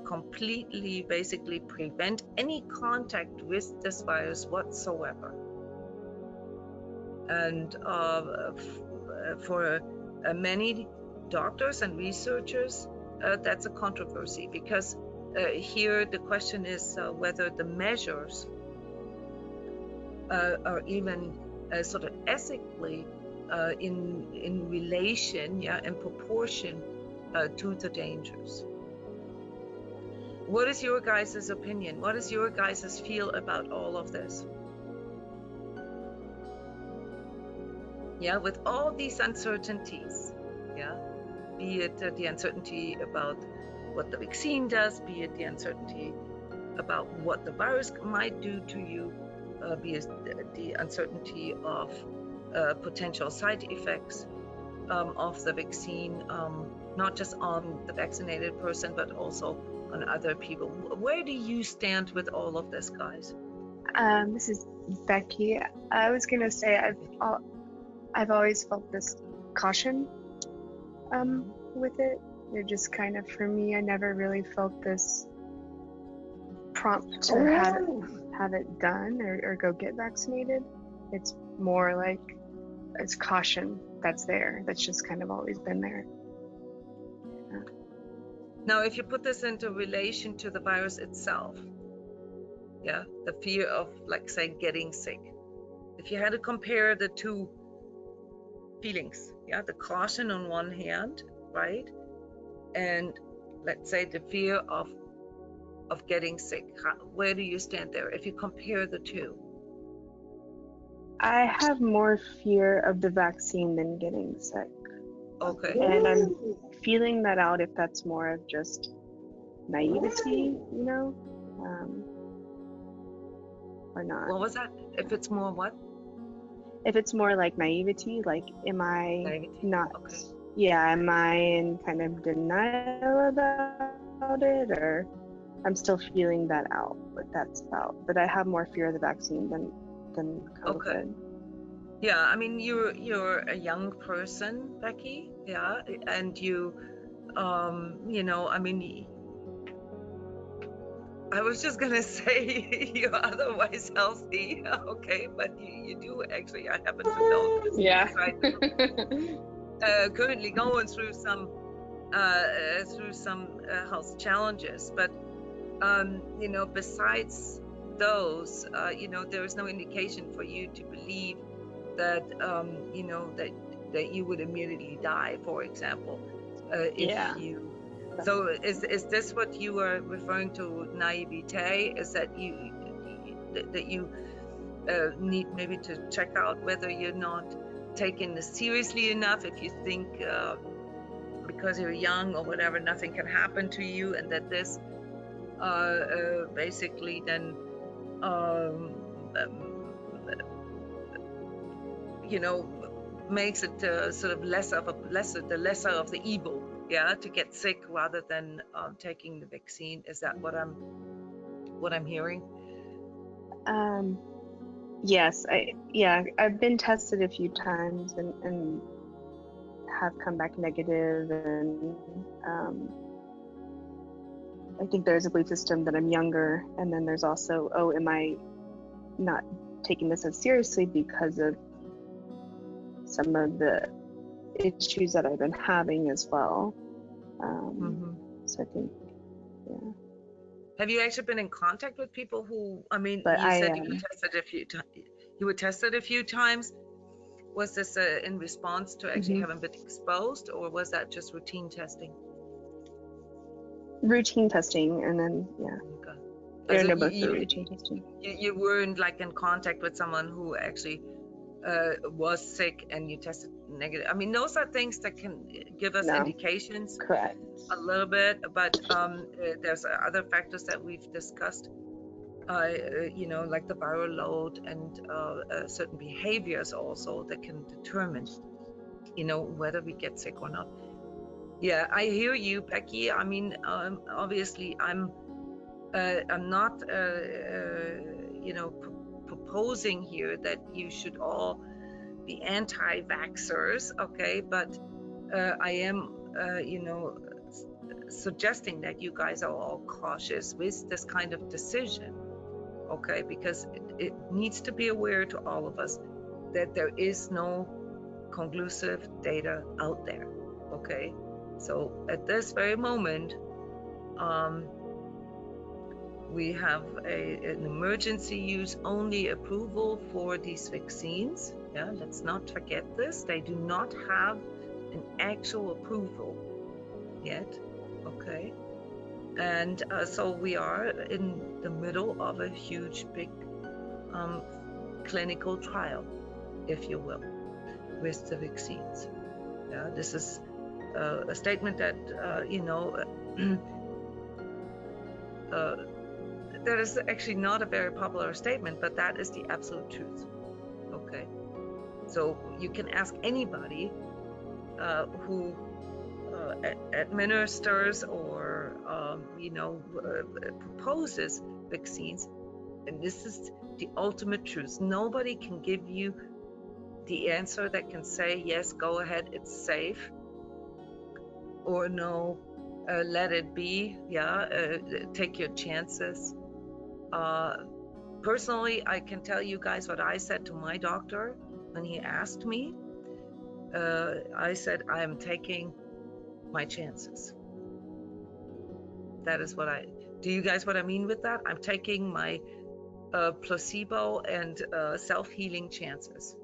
completely, basically, prevent any contact with this virus whatsoever. And for many doctors and researchers, that's a controversy, because here the question is whether the measures are even sort of ethically in relation, in proportion to the dangers. What is your guys' opinion? What is your guys' feel about all of this? With all these uncertainties, be it the uncertainty about what the vaccine does, be it the uncertainty about what the virus might do to you, the uncertainty of potential side effects of the vaccine, not just on the vaccinated person, but also on other people. Where do you stand with all of this, guys? This is Becky. I was gonna say I've always felt this caution with it. They're just kind of, for me, I never really felt this prompt to have it done or go get vaccinated. It's more like it's caution that's there. That's just kind of always been there. Now, if you put this into relation to the virus itself, yeah, the fear of, like, say, getting sick. If you had to compare the two feelings, yeah, the caution on one hand, right, and let's say the fear of getting sick, where do you stand there if you compare the two? I have more fear of the vaccine than getting sick. Okay. And I'm feeling that out if that's more of just naivety, you know, or not. What was that? If it's more what? If it's more like naivety, like am I Naivety. not, Okay. yeah, am I in kind of denial about it, or I'm still feeling that out, what that's about. But I have more fear of the vaccine than COVID. Okay. Yeah, I mean, you're a young person, Becky, yeah, and you know, I mean, I was just gonna say you're otherwise healthy, okay, but you do actually, I happen to know this. Yeah. Right. Currently going through some health challenges, but you know, besides those, you know, there is no indication for you to believe that you know, that you would immediately die, for example, if you. So is this what you were referring to, naivete? Is that you need maybe to check out whether you're not taking this seriously enough, if you think because you're young or whatever, nothing can happen to you, and that this basically then you know, makes it sort of the lesser of the evil, yeah, to get sick rather than taking the vaccine. Is that what I'm hearing? Yes, I've been tested a few times and have come back negative, and I think there's a belief system that I'm younger, and then there's also, oh, am I not taking this as seriously because of some of the issues that I've been having as well. So I think, yeah. Have you actually been in contact with people who, I mean, But you said you were tested a few times. You were tested a few times. Was this in response to actually having been exposed, or was that just routine testing? Routine testing, and then Okay. There are no both for routine testing. You weren't like in contact with someone who actually was sick and you tested negative. I mean, those are things that can give us indications. Correct. A little bit, but there's other factors that we've discussed, you know, like the viral load and certain behaviors also that can determine, you know, whether we get sick or not. Yeah, I hear you, Becky. I mean, obviously, I'm not, you know, proposing here that you should all be anti-vaxxers, okay? But I am, you know, suggesting that you guys are all cautious with this kind of decision, okay? Because it needs to be aware to all of us that there is no conclusive data out there, okay? So at this very moment, we have an emergency use only approval for these vaccines. Yeah, let's not forget this. They do not have an actual approval yet. Okay. And so we are in the middle of a huge, big clinical trial, if you will, with the vaccines. Yeah, this is a statement that, you know, that is actually not a very popular statement, but that is the absolute truth. Okay, so you can ask anybody who administers or proposes vaccines, and this is the ultimate truth. Nobody can give you the answer that can say yes, go ahead, it's safe, or no, let it be. Take your chances. Personally, I can tell you guys what I said to my doctor when he asked me. I said, I am taking my chances. That is what do you guys what I mean with that? I'm taking my placebo and self-healing chances,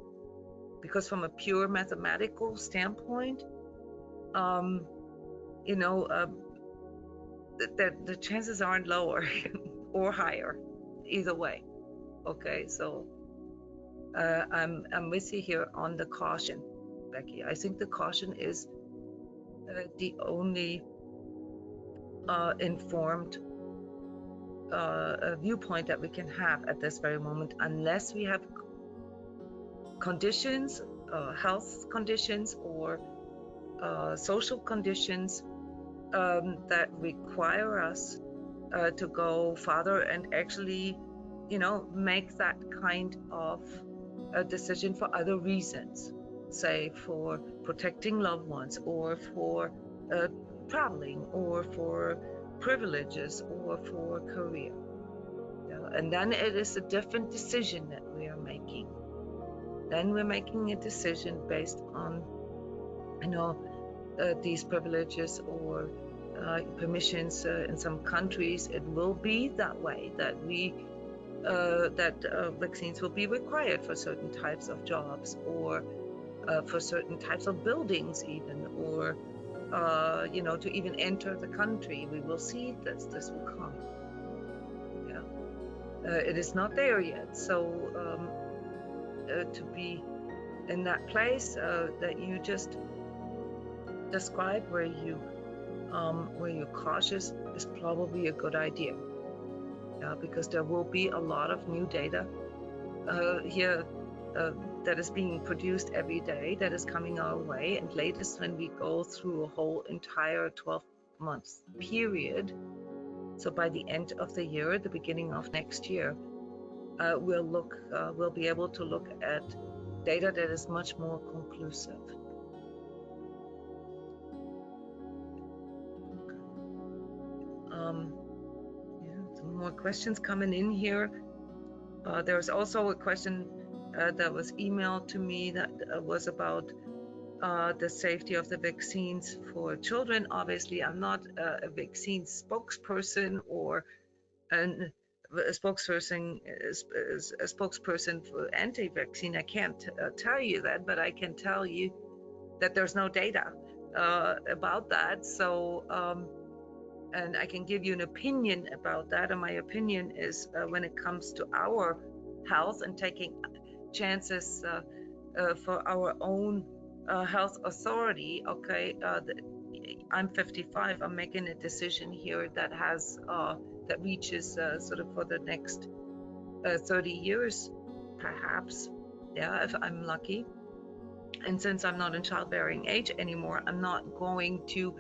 because from a pure mathematical standpoint, the chances aren't lower or higher, either way. Okay, so I'm with you here on the caution, Becky. I think the caution is the only informed viewpoint that we can have at this very moment, unless we have conditions, health conditions, or social conditions that require us to go farther and actually, make that kind of a decision for other reasons, say for protecting loved ones, or for traveling, or for privileges, or for career. And then it is a different decision that we are making. Then we're making a decision based on, these privileges or permissions. In some countries, it will be that way, that vaccines will be required for certain types of jobs, or for certain types of buildings even, or to even enter the country. We will see this will come. It is not there yet, so to be in that place that you just described, where you're cautious, is probably a good idea. Because there will be a lot of new data here that is being produced every day, that is coming our way, and latest when we go through a whole entire 12-month period. So by the end of the year, the beginning of next year, we'll be able to look at data that is much more conclusive. Some more questions coming in here. There's also a question that was emailed to me that was about the safety of the vaccines for children. Obviously, I'm not a vaccine spokesperson or a spokesperson for anti-vaccine. I can't tell you that, but I can tell you that there's no data about that. So, and I can give you an opinion about that. And my opinion is when it comes to our health and taking chances for our own health authority. Okay, I'm 55. I'm making a decision here that has that reaches sort of for the next 30 years, perhaps. Yeah, if I'm lucky. And since I'm not in childbearing age anymore, I'm not going to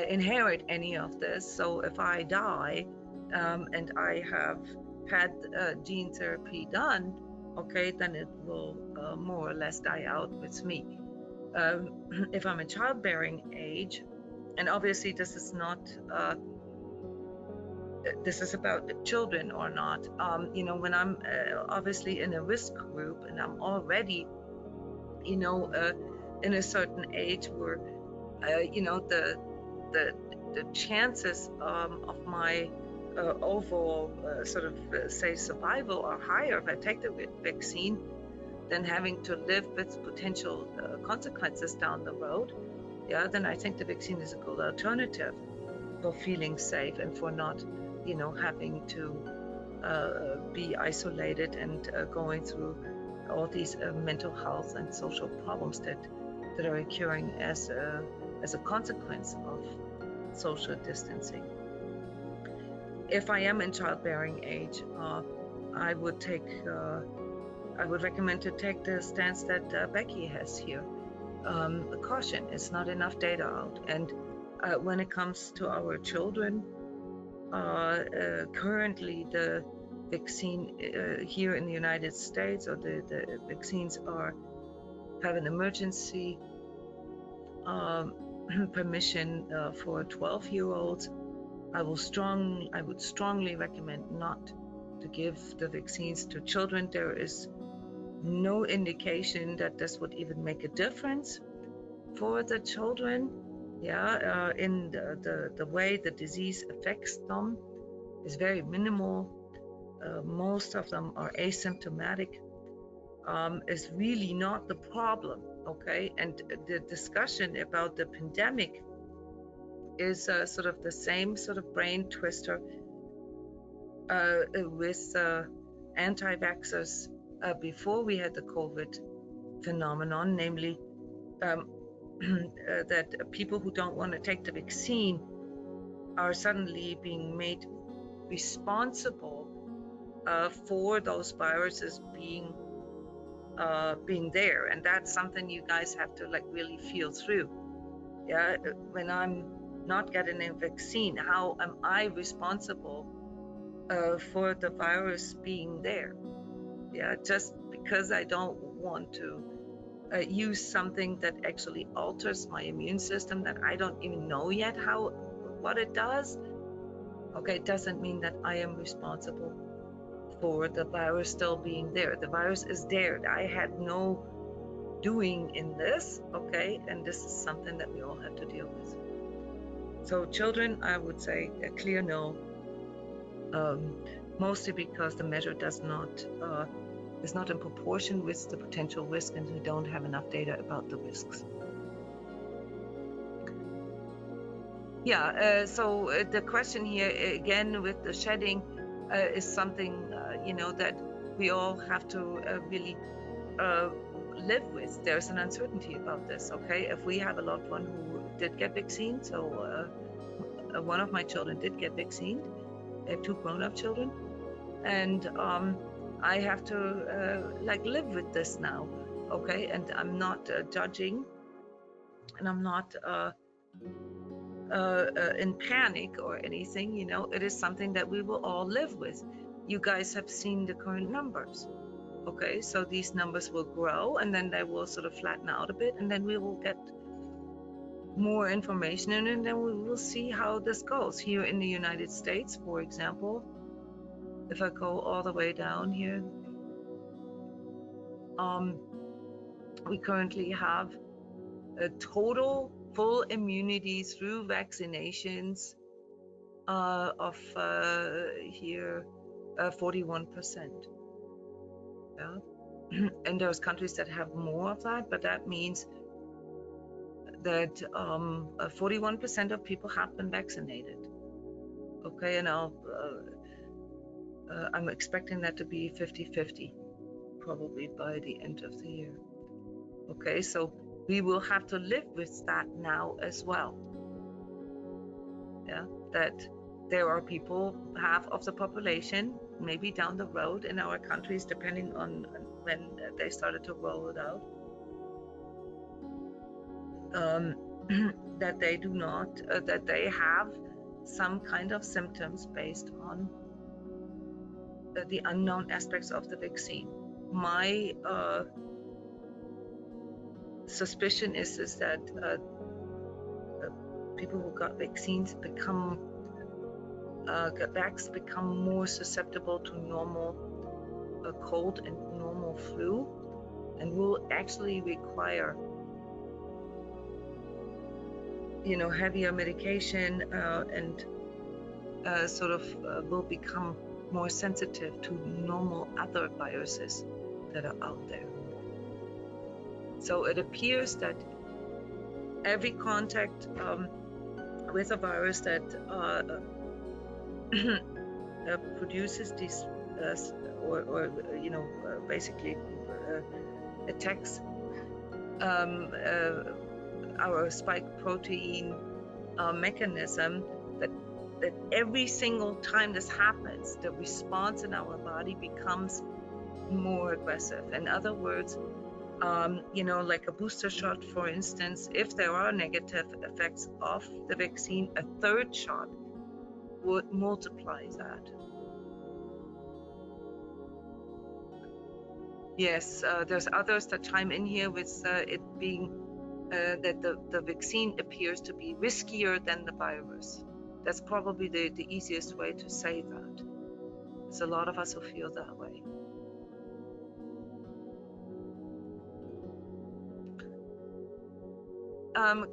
inherit any of this. So if I die and I have had gene therapy done, okay, then it will more or less die out with me. If I'm in childbearing age, and obviously this is not this is about the children or not, when I'm obviously in a risk group and I'm already in a certain age where the chances of my overall sort of say survival are higher if I take the vaccine than having to live with potential consequences down the road. Then I think the vaccine is a good alternative for feeling safe and for not having to be isolated and going through all these mental health and social problems that are occurring as a consequence of social distancing. if I am in childbearing age, I would recommend to take the stance that Becky has here. Caution, it's not enough data out. And when it comes to our children, currently the vaccine here in the United States, or the vaccines have an emergency permission for 12-year-olds. I would strongly recommend not to give the vaccines to children. There is no indication that this would even make a difference for the children. In the way the disease affects them is very minimal. Most of them are asymptomatic. Is really not the problem, okay? And the discussion about the pandemic is sort of the same sort of brain twister with anti-vaxxers before we had the COVID phenomenon, namely that people who don't want to take the vaccine are suddenly being made responsible for those viruses being there, and that's something you guys have to like really feel through. When I'm not getting a vaccine, how am I responsible for the virus being there? Just because I don't want to use something that actually alters my immune system that I don't even know yet what it does. Okay, it doesn't mean that I am responsible for the virus still being there. The virus is there. I had no doing in this, okay, and this is something that we all have to deal with. So children, I would say a clear no, mostly because the measure is not in proportion with the potential risk, and we don't have enough data about the risks. So the question here again with the shedding is something that we all have to really live with. There's an uncertainty about this, okay? If we have a loved one who did get vaccinated, so one of my children did get vaccinated. I have 2 grown-up children, and I have to live with this now, okay? And I'm not judging, and I'm not in panic or anything. It is something that we will all live with. You guys have seen the current numbers, okay? So these numbers will grow, and then they will sort of flatten out a bit, and then we will get more information, and then we will see how this goes. Here in the United States, for example, if I go all the way down here, we currently have a total full immunity through vaccinations of here 41%. And there's countries that have more of that, but that means that 41% of people have been vaccinated. Okay, and I'm expecting that to be 50-50 probably by the end of the year. Okay, so we will have to live with that now as well. That there are people, half of the population, maybe down the road in our countries, depending on when they started to roll it out, that they do not, that they have some kind of symptoms based on the unknown aspects of the vaccine. My suspicion is that people who got vaccines become more susceptible to normal cold and normal flu, and will actually require heavier medication and will become more sensitive to normal other viruses that are out there. So it appears that every contact with a virus that produces these basically attacks our spike protein mechanism, that that every single time this happens, the response in our body becomes more aggressive. In other words, like a booster shot, for instance, if there are negative effects of the vaccine, a third shot would multiply that. Yes, there's others that chime in here with it being that the vaccine appears to be riskier than the virus. That's probably the easiest way to say that. There's a lot of us who feel that way.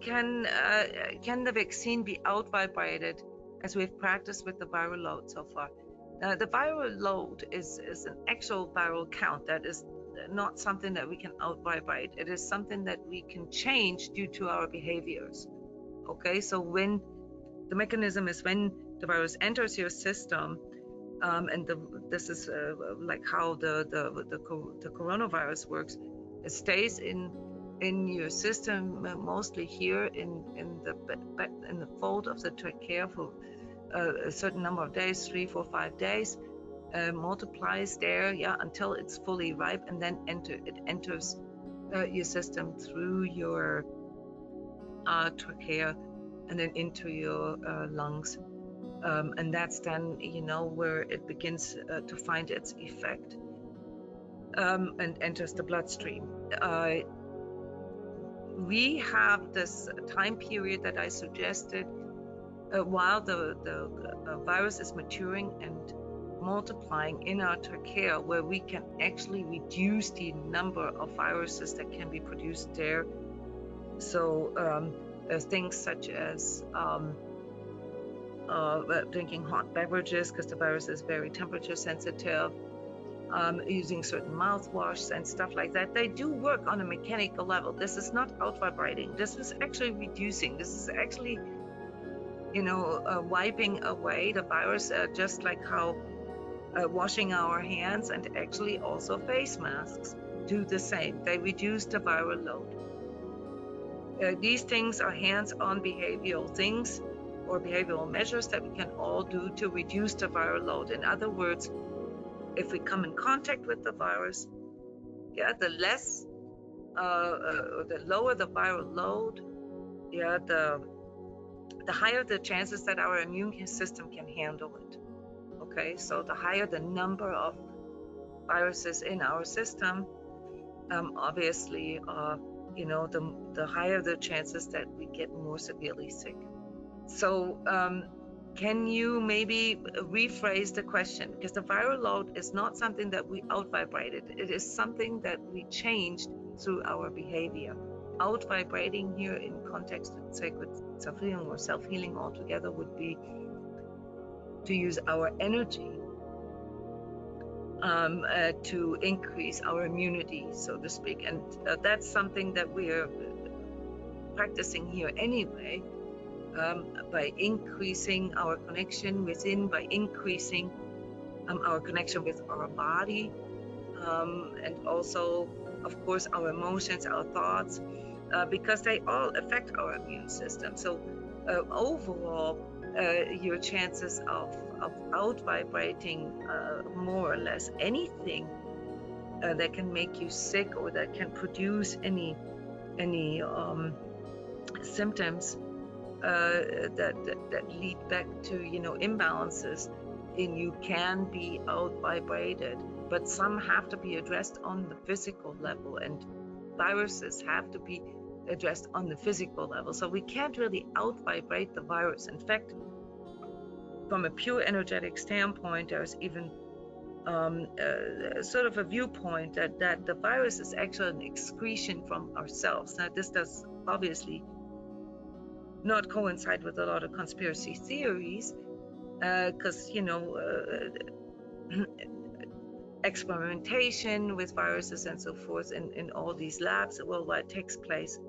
Can the vaccine be out-vibrated as we've practiced with the viral load so far? The viral load is an actual viral count. That is not something that we can out-vibrate. It is something that we can change due to our behaviors. Okay, so when the mechanism is when the virus enters your system, and this is like how the coronavirus works. It stays in your system, mostly here in the fold of the trachea for a certain number of days, 3, 4, 5 days, multiplies there, until it's fully ripe, and then it enters your system through your trachea and then into your lungs, and that's then where it begins to find its effect, and enters the bloodstream. We have this time period that I suggested while the virus is maturing and multiplying in our trachea, where we can actually reduce the number of viruses that can be produced there. So things such as drinking hot beverages, because the virus is very temperature sensitive, using certain mouthwash and stuff like that, they do work on a mechanical level. This is not out-vibrating. This is actually reducing. This is actually, wiping away the virus, just like how washing our hands and actually also face masks do the same. They reduce the viral load. These things are hands-on behavioral things or behavioral measures that we can all do to reduce the viral load. In other words, if we come in contact with the virus, the less, the lower the viral load, the higher the chances that our immune system can handle it. Okay, so the higher the number of viruses in our system, obviously, the higher the chances that we get more severely sick. So can you maybe rephrase the question? Because the viral load is not something that we out-vibrated. It is something that we changed through our behavior. Out-vibrating here in context with sacred self-healing or self-healing altogether would be to use our energy to increase our immunity, so to speak. And that's something that we are practicing here anyway, by increasing our connection within, by increasing our connection with our body, and also, of course, our emotions, our thoughts, because they all affect our immune system. So overall, your chances of out-vibrating more or less anything that can make you sick or that can produce any symptoms that lead back to imbalances in you can be out-vibrated, but some have to be addressed on the physical level, and viruses have to be addressed on the physical level. So we can't really out-vibrate the virus. In fact, from a pure energetic standpoint, there's even sort of a viewpoint that the virus is actually an excretion from ourselves. Now, this does obviously not coincide with a lot of conspiracy theories, because experimentation with viruses and so forth in all these labs worldwide takes place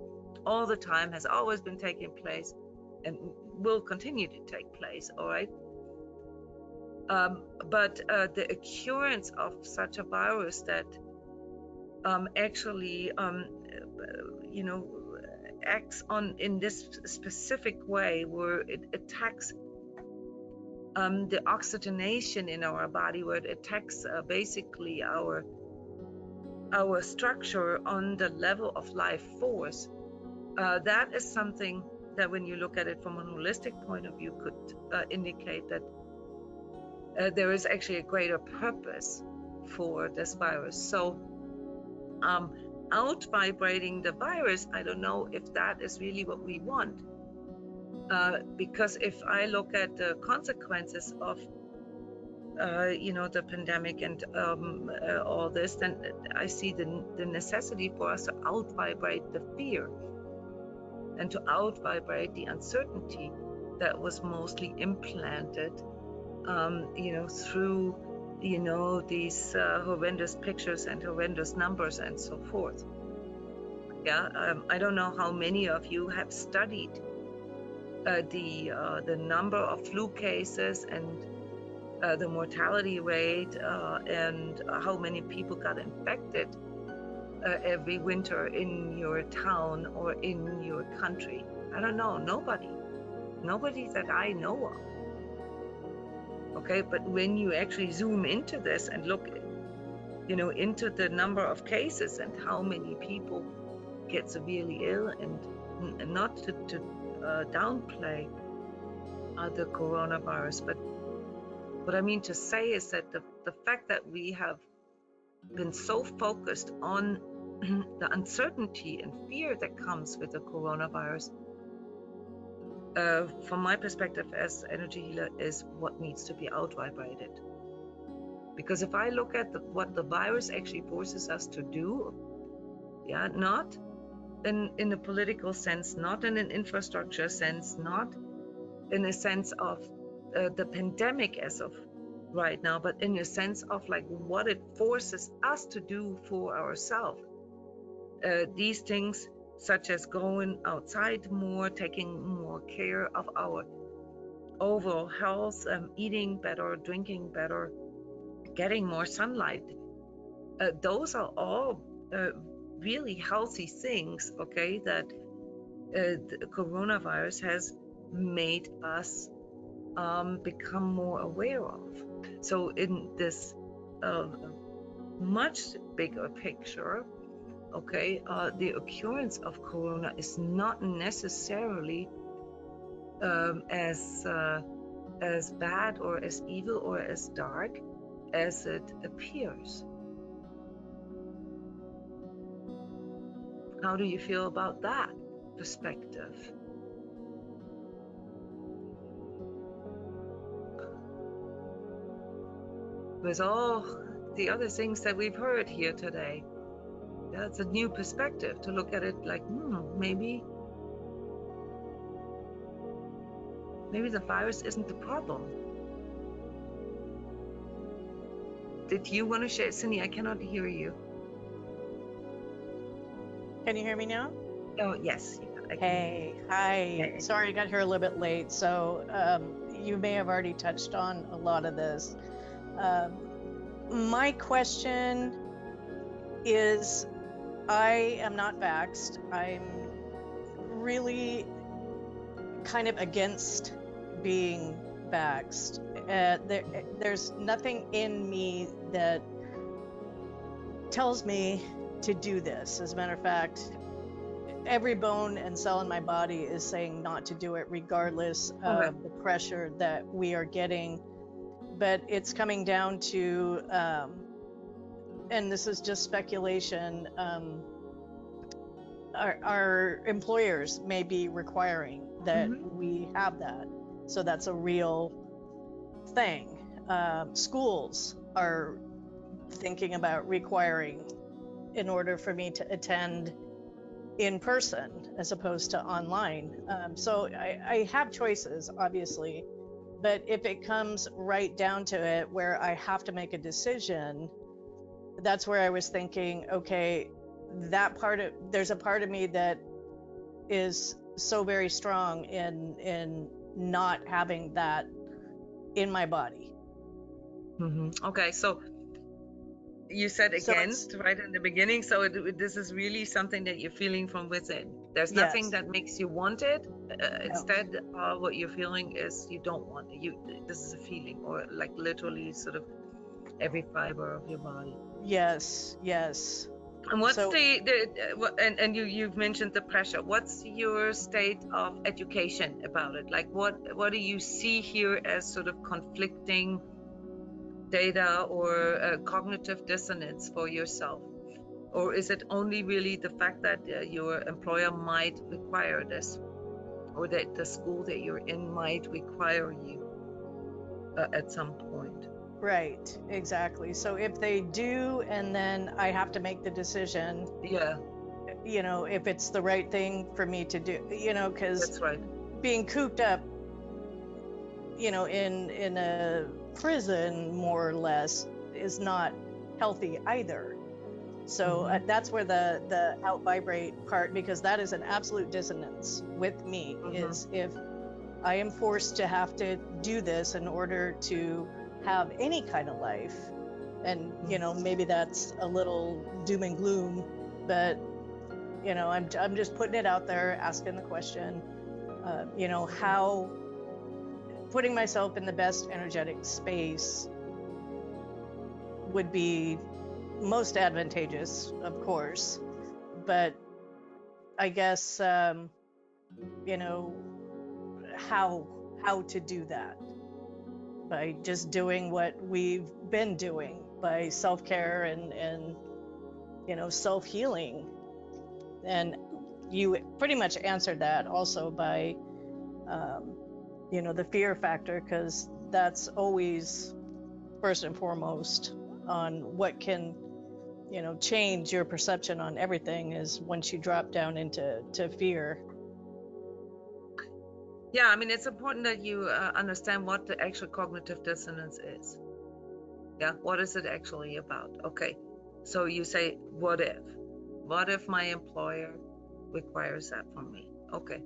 all the time, has always been taking place, and will continue to take place. All right. But the occurrence of such a virus that actually acts in this specific way, where it attacks the oxygenation in our body, where it attacks basically our structure on the level of life force, that is something that, when you look at it from a holistic point of view, could indicate that there is actually a greater purpose for this virus. So out vibrating the virus, I don't know if that is really what we want, because if I look at the consequences of the pandemic and all this, then I see the necessity for us to out vibrate the fear and to out vibrate the uncertainty that was mostly implanted through these horrendous pictures and horrendous numbers and so forth. I don't know how many of you have studied the number of flu cases and the mortality rate and how many people got infected every winter in your town or in your country. I don't know, nobody that I know of. Okay, but when you actually zoom into this and look into the number of cases and how many people get severely ill, and not to downplay the coronavirus, but what I mean to say is that the fact that we have been so focused on the uncertainty and fear that comes with the coronavirus, from my perspective as energy healer, is what needs to be out vibrated. Because if I look at what the virus actually forces us to do, not in a political sense, not in an infrastructure sense, not in a sense of the pandemic as of right now, but in a sense of like what it forces us to do for ourselves. These things, such as going outside more, taking more care of our overall health, eating better, drinking better, getting more sunlight, those are all really healthy things, okay, that the coronavirus has made us become more aware of. So in this much bigger picture, okay, the occurrence of corona is not necessarily as bad or as evil or as dark as it appears. How do you feel about that perspective? With all the other things that we've heard here today, it's a new perspective to look at it like, maybe the virus isn't the problem. Did you want to share, Cindy? I cannot hear you. Can you hear me now? Oh, yes. Hey, hi. Sorry, I got here a little bit late, so you may have already touched on a lot of this. My question is, I am not vaxxed. I'm really kind of against being vaxxed. There's nothing in me that tells me to do this. As a matter of fact, every bone and cell in my body is saying not to do it, regardless of the pressure that we are getting. But it's coming down to, and this is just speculation, our employers may be requiring that we have that. So that's a real thing. Schools are thinking about requiring in order for me to attend in person as opposed to online. So I have choices, obviously, but if it comes right down to it where I have to make a decision, that's where I was thinking, okay, there's a part of me that is so very strong in not having that in my body. Okay, so You said So against right in the beginning, so this is really something that you're feeling from within. There's nothing yes, that makes you want it. no, Instead, what you're feeling is you don't want it. This is a feeling, or like literally sort of every fiber of your body. yes, yes. And what's So and you've mentioned the pressure. What's your state of education about it? Like what do you see here as sort of conflicting data or cognitive dissonance for yourself? Or is it only really the fact that your employer might require this, or that the school that you're in might require you at some point? right, exactly. So if they do, and then I have to make the decision, Yeah, you know, if it's the right thing for me to do, you know, because that's right. being cooped up, you know, in a prison more or less is not healthy either. So that's where the out vibrate part, because that is an absolute dissonance with me, is if I am forced to have to do this in order to have any kind of life. And, you know, maybe that's a little doom and gloom, but, you know, I'm just putting it out there, asking the question, you know, how putting myself in the best energetic space would be most advantageous, of course, but I guess, you know, how to do that by just doing what we've been doing, by self-care and you know, self-healing. And you pretty much answered that also by you know, the fear factor, because that's always first and foremost on what can, you know, change your perception on everything, is once you drop down into fear. Yeah, I mean, it's important that you understand what the actual cognitive dissonance is. Yeah, what is it actually about? Okay, so you say, what if? What if my employer requires that from me? Okay.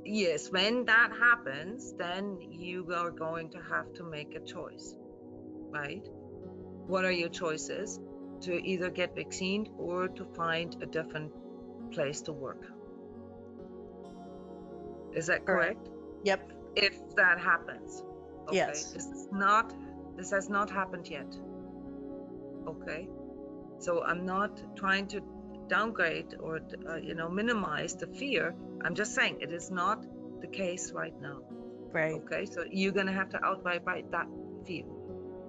Yes, when that happens, then you are going to have to make a choice, right? What are your choices? To either get vaccinated or to find a different place to work. Is that correct? Yep. If that happens. Okay. Yes. This has not happened yet. Okay. So I'm not trying to downgrade or you know, minimize the fear. I'm just saying it is not the case right now. Right. Okay. So you're going to have to outright that fear,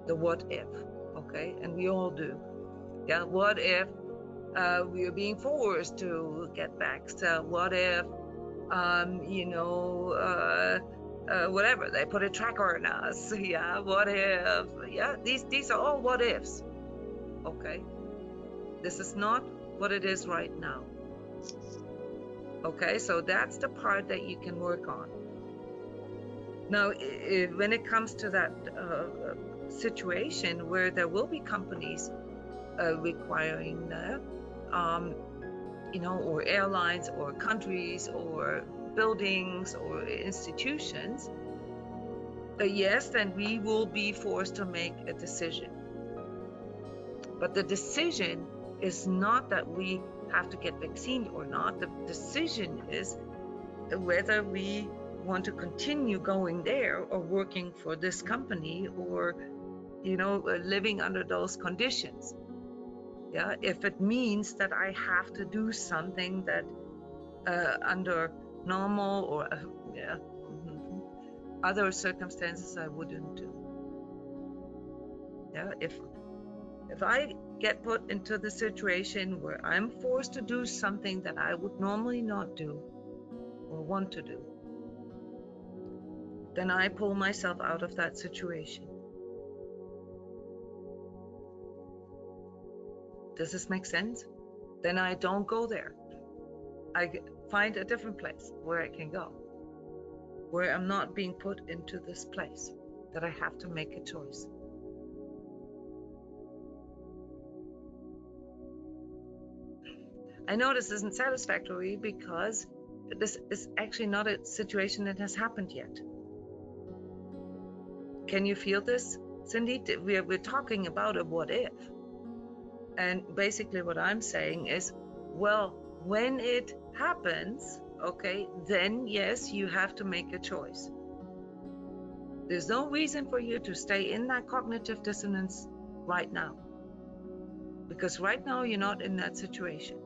the what if. Okay. And we all do. Yeah. What if we are being forced to get vaxxed? What if you know, whatever, they put a tracker on us? Yeah, what if? Yeah, these are all what ifs. Okay, this is not what it is right now. Okay, so that's the part that you can work on. Now, when it comes to that situation where there will be companies requiring that, you know, or airlines or countries or buildings or institutions, yes, then we will be forced to make a decision. But the decision is not that we have to get vaccinated or not. The decision is whether we want to continue going there or working for this company, or, you know, living under those conditions. Yeah, if it means that I have to do something that under normal or other circumstances I wouldn't do. Yeah, if I get put into the situation where I'm forced to do something that I would normally not do or want to do, then I pull myself out of that situation. Does this make sense? Then I don't go there. I find a different place where I can go, where I'm not being put into this place that I have to make a choice. I know this isn't satisfactory because this is actually not a situation that has happened yet. Can you feel this? Cindy, we're talking about a what if. And basically what I'm saying is, well, when it happens, okay, then yes, you have to make a choice. There's no reason for you to stay in that cognitive dissonance right now, because right now you're not in that situation.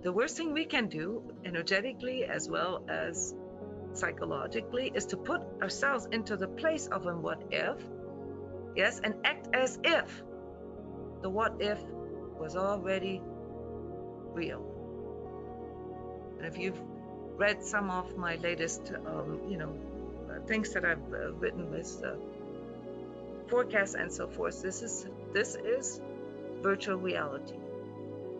The worst thing we can do, energetically as well as psychologically, is to put ourselves into the place of a what if, yes, and act as if the what if was already real. And if you've read some of my latest, things that I've written with forecasts and so forth, this is virtual reality.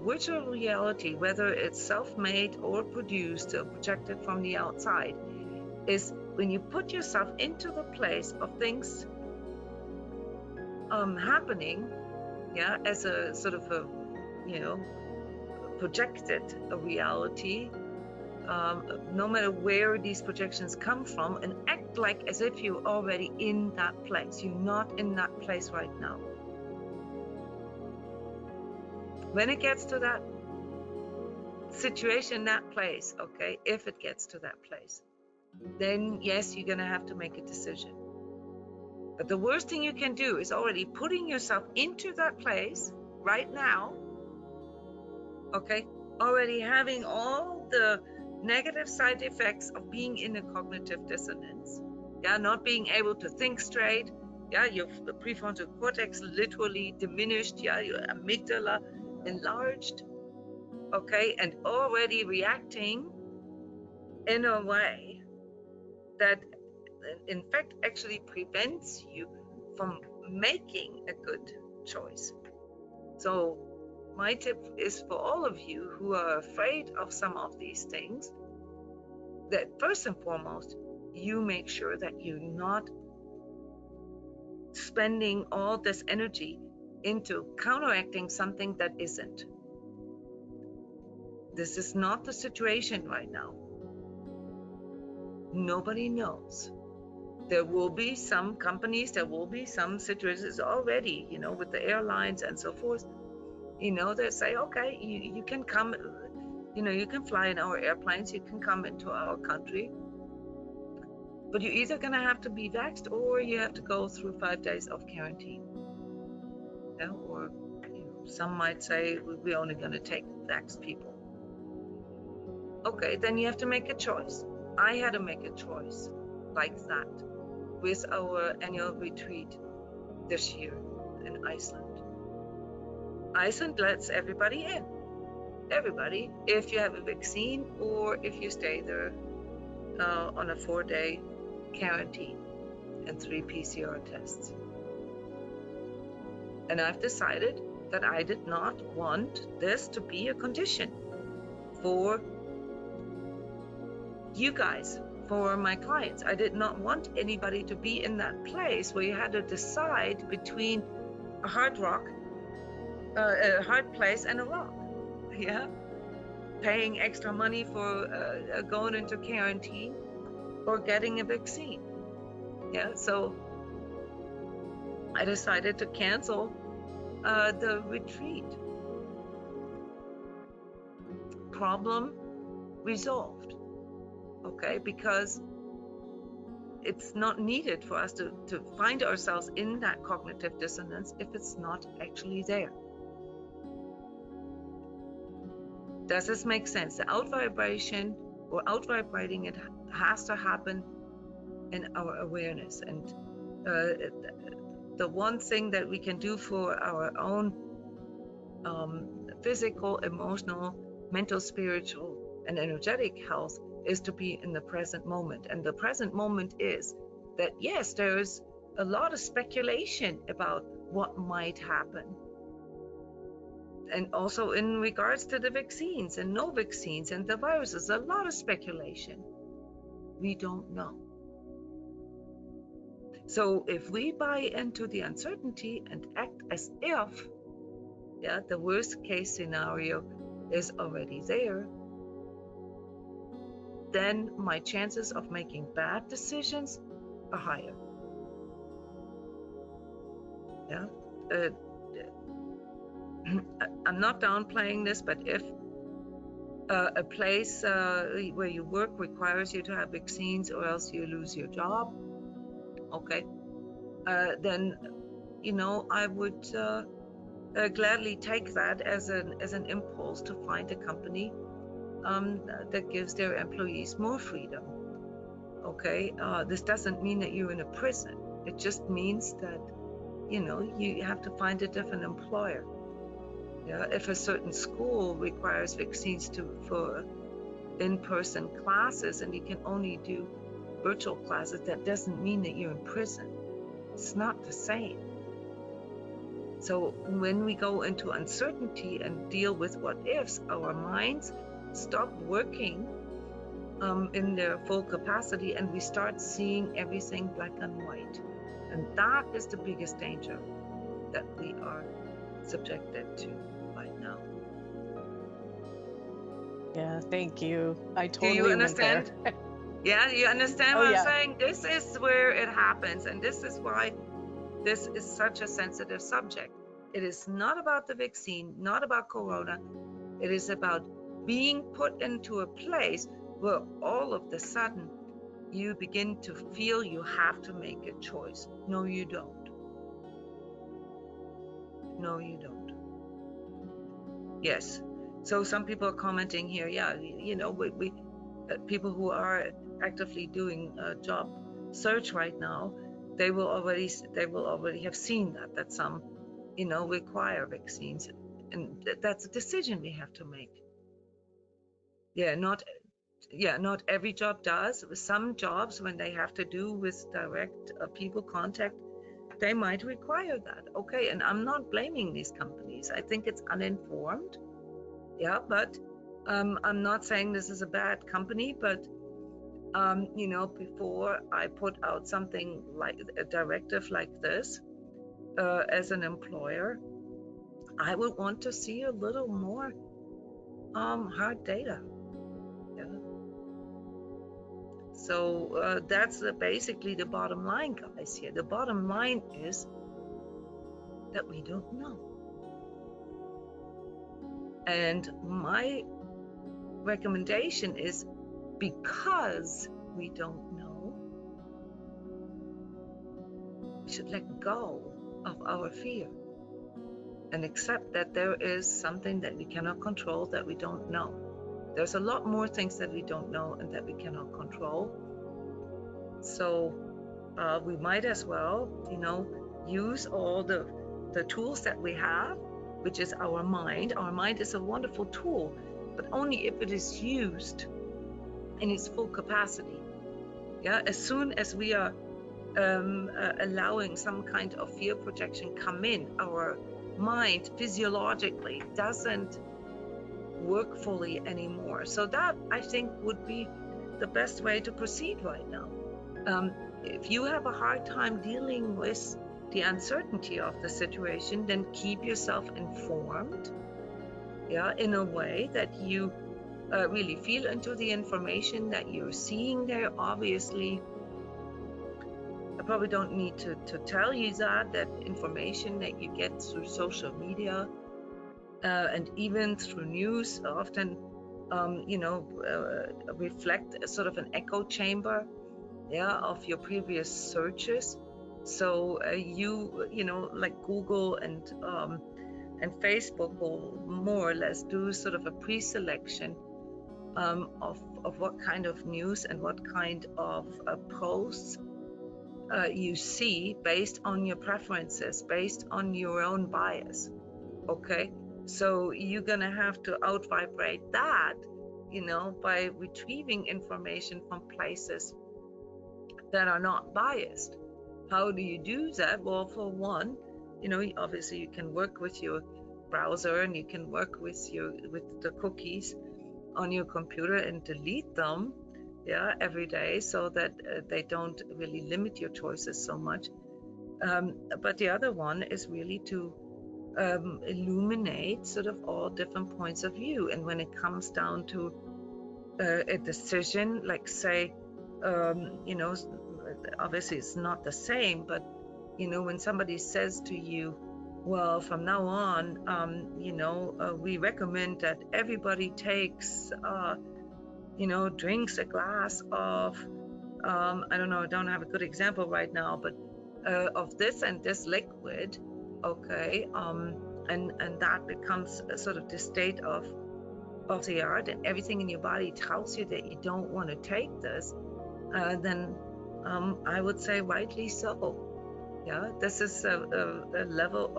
Virtual reality, whether it's self-made or produced or projected from the outside, is when you put yourself into the place of things happening, yeah, as a sort of a, projected a reality, no matter where these projections come from, and act like as if you're already in that place. You're not in that place right now. When it gets to that situation, that place, okay, if it gets to that place, then yes, you're gonna have to make a decision. But the worst thing you can do is already putting yourself into that place right now, okay, already having all the negative side effects of being in a cognitive dissonance, yeah, not being able to think straight, yeah, your prefrontal cortex literally diminished, yeah, your amygdala enlarged, okay, and already reacting in a way that in fact actually prevents you from making a good choice. So my tip is for all of you who are afraid of some of these things, that first and foremost, you make sure that you're not spending all this energy into counteracting something that isn't. This is not the situation right now. Nobody knows. There will be some companies, there will be some situations already, with the airlines and so forth, they say, okay, you can come, you can fly in our airplanes, you can come into our country, but you're either going to have to be vaxxed or you have to go through 5 days of quarantine. Yeah? Or some might say we're only going to take vaxxed people. Okay, then you have to make a choice. I had to make a choice like that with our annual retreat this year in Iceland. Iceland lets everybody in. Everybody, if you have a vaccine or if you stay there on a 4-day quarantine and 3 PCR tests. And I've decided that I did not want this to be a condition for you guys, for my clients. I did not want anybody to be in that place where you had to decide between a hard place and a rock, yeah, paying extra money for going into quarantine or getting a vaccine, yeah. So I decided to cancel the retreat. Problem resolved, okay, because it's not needed for us to find ourselves in that cognitive dissonance if it's not actually there. Does this make sense? The out-vibration or out-vibrating, it has to happen in our awareness. And the one thing that we can do for our own physical, emotional, mental, spiritual, and energetic health is to be in the present moment. And the present moment is that, yes, there's a lot of speculation about what might happen. And also in regards to the vaccines and no vaccines and the viruses, a lot of speculation. We don't know. So if we buy into the uncertainty and act as if, yeah, the worst case scenario is already there, then my chances of making bad decisions are higher. Yeah, I'm not downplaying this, but if a place where you work requires you to have vaccines or else you lose your job, okay, then I would gladly take that as an impulse to find a company that gives their employees more freedom. Okay, this doesn't mean that you're in a prison. It just means that you have to find a different employer. Yeah, if a certain school requires vaccines for in-person classes and you can only do virtual classes, that doesn't mean that you're in prison. It's not the same. So when we go into uncertainty and deal with what ifs, our minds stop working in their full capacity, and we start seeing everything black and white. And that is the biggest danger that we are subjected to right now. Yeah, thank you. I Do totally you understand? went Yeah, you understand there. what Oh, I'm yeah. saying? This is where it happens, and this is why this is such a sensitive subject. It is not about the vaccine, not about corona. It is about being put into a place where all of the sudden you begin to feel you have to make a choice. No, you don't. No, you don't. Yes. So some people are commenting here. Yeah, we people who are actively doing job search right now, they will already have seen that some require vaccines, and that's a decision we have to make. Not every job does. Some jobs, when they have to do with direct people contact, they might require that. Okay, and I'm not blaming these companies. I think it's uninformed. Yeah, but I'm not saying this is a bad company, but before I put out something like a directive like this, as an employer, I would want to see a little more hard data. Yeah. So that's basically the bottom line, guys. Here, the bottom line is that we don't know, and my recommendation is, because we don't know, we should let go of our fear and accept that there is something that we cannot control, that we don't know. There's a lot more things that we don't know and that we cannot control. So we might as well, use all the tools that we have, which is our mind. Our mind is a wonderful tool, but only if it is used in its full capacity. Yeah, as soon as we are allowing some kind of fear projection come in, our mind physiologically doesn't work fully anymore. So that, I think, would be the best way to proceed right now. If you have a hard time dealing with the uncertainty of the situation, then keep yourself informed, in a way that you really feel into the information that you're seeing there. Obviously, I probably don't need to tell you that information that you get through social media and even through news often, reflect sort of an echo chamber, of your previous searches. So like Google and Facebook will more or less do sort of a pre-selection of what kind of news and what kind of posts you see based on your preferences, based on your own bias. Okay, so you're gonna have to out-vibrate that, by retrieving information from places that are not biased. How do you do that? Well, for one, obviously you can work with your browser and you can work with the cookies on your computer and delete them every day, so that they don't really limit your choices so much. But the other one is really to illuminate sort of all different points of view. And when it comes down to a decision, like say, obviously it's not the same, but when somebody says to you, well, from now on, we recommend that everybody takes, drinks a glass of, I don't know, I don't have a good example right now, but of this and this liquid, okay, and that becomes a sort of the state of the art, and everything in your body tells you that you don't want to take this, then I would say rightly so. Yeah, this is a level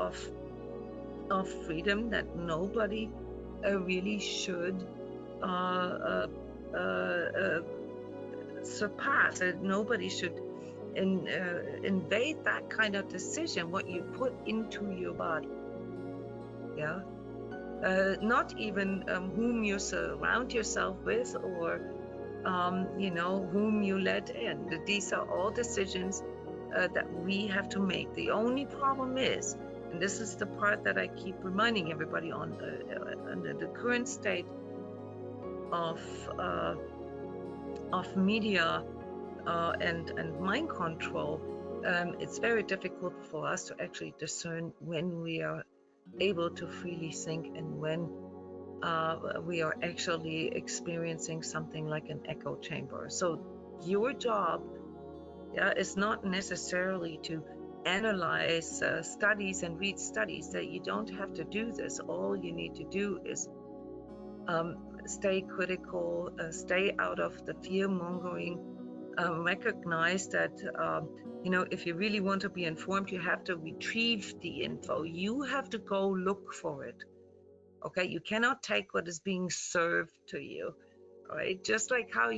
of freedom that nobody really should surpass. Nobody should invade that kind of decision, what you put into your body. Yeah, not even whom you surround yourself with, or whom you let in. These are all decisions that we have to make. The only problem is, and this is the part that I keep reminding everybody on, under the current state of media and mind control, it's very difficult for us to actually discern when we are able to freely think and when we are actually experiencing something like an echo chamber. So your job is not necessarily to analyze studies and read studies. That you don't have to do this. All you need to do is stay critical, stay out of the fear-mongering, recognize that if you really want to be informed, you have to retrieve the info. You have to go look for it. Okay, you cannot take what is being served to you. All right, just like how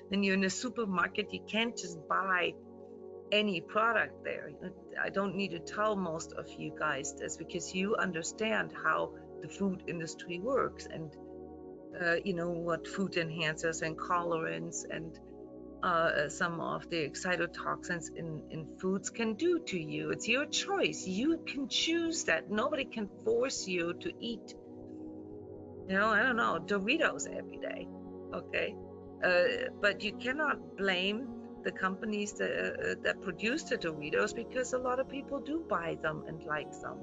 when you're in a supermarket, you can't just buy any product there. I don't need to tell most of you guys this, because you understand how the food industry works, and what food enhancers and colorants and some of the excitotoxins in foods can do to you. It's your choice. You can choose that. Nobody can force you to eat, I don't know, Doritos every day. Okay, but you cannot blame the companies that produce the Doritos, because a lot of people do buy them and like them.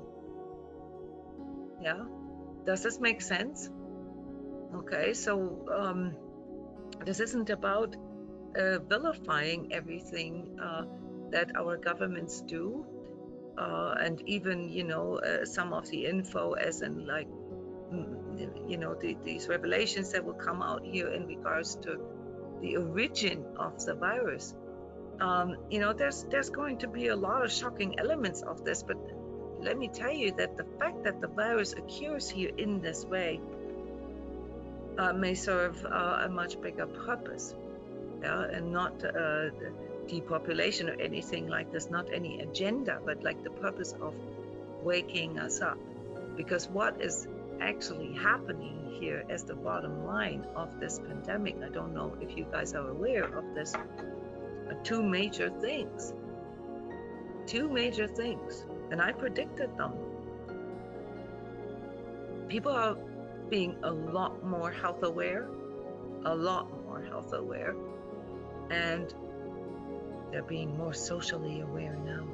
Yeah, does this make sense? Okay, so this isn't about vilifying everything that our governments do, and even some of the info, as in like these revelations that will come out here in regards to the origin of the virus. There's going to be a lot of shocking elements of this, but let me tell you that the fact that the virus occurs here in this way may serve a much bigger purpose, and not depopulation or anything like this, not any agenda, but like the purpose of waking us up. Because what is actually happening here as the bottom line of this pandemic, I don't know if you guys are aware of this, two major things, and I predicted them. People are being a lot more health aware, and they're being more socially aware now.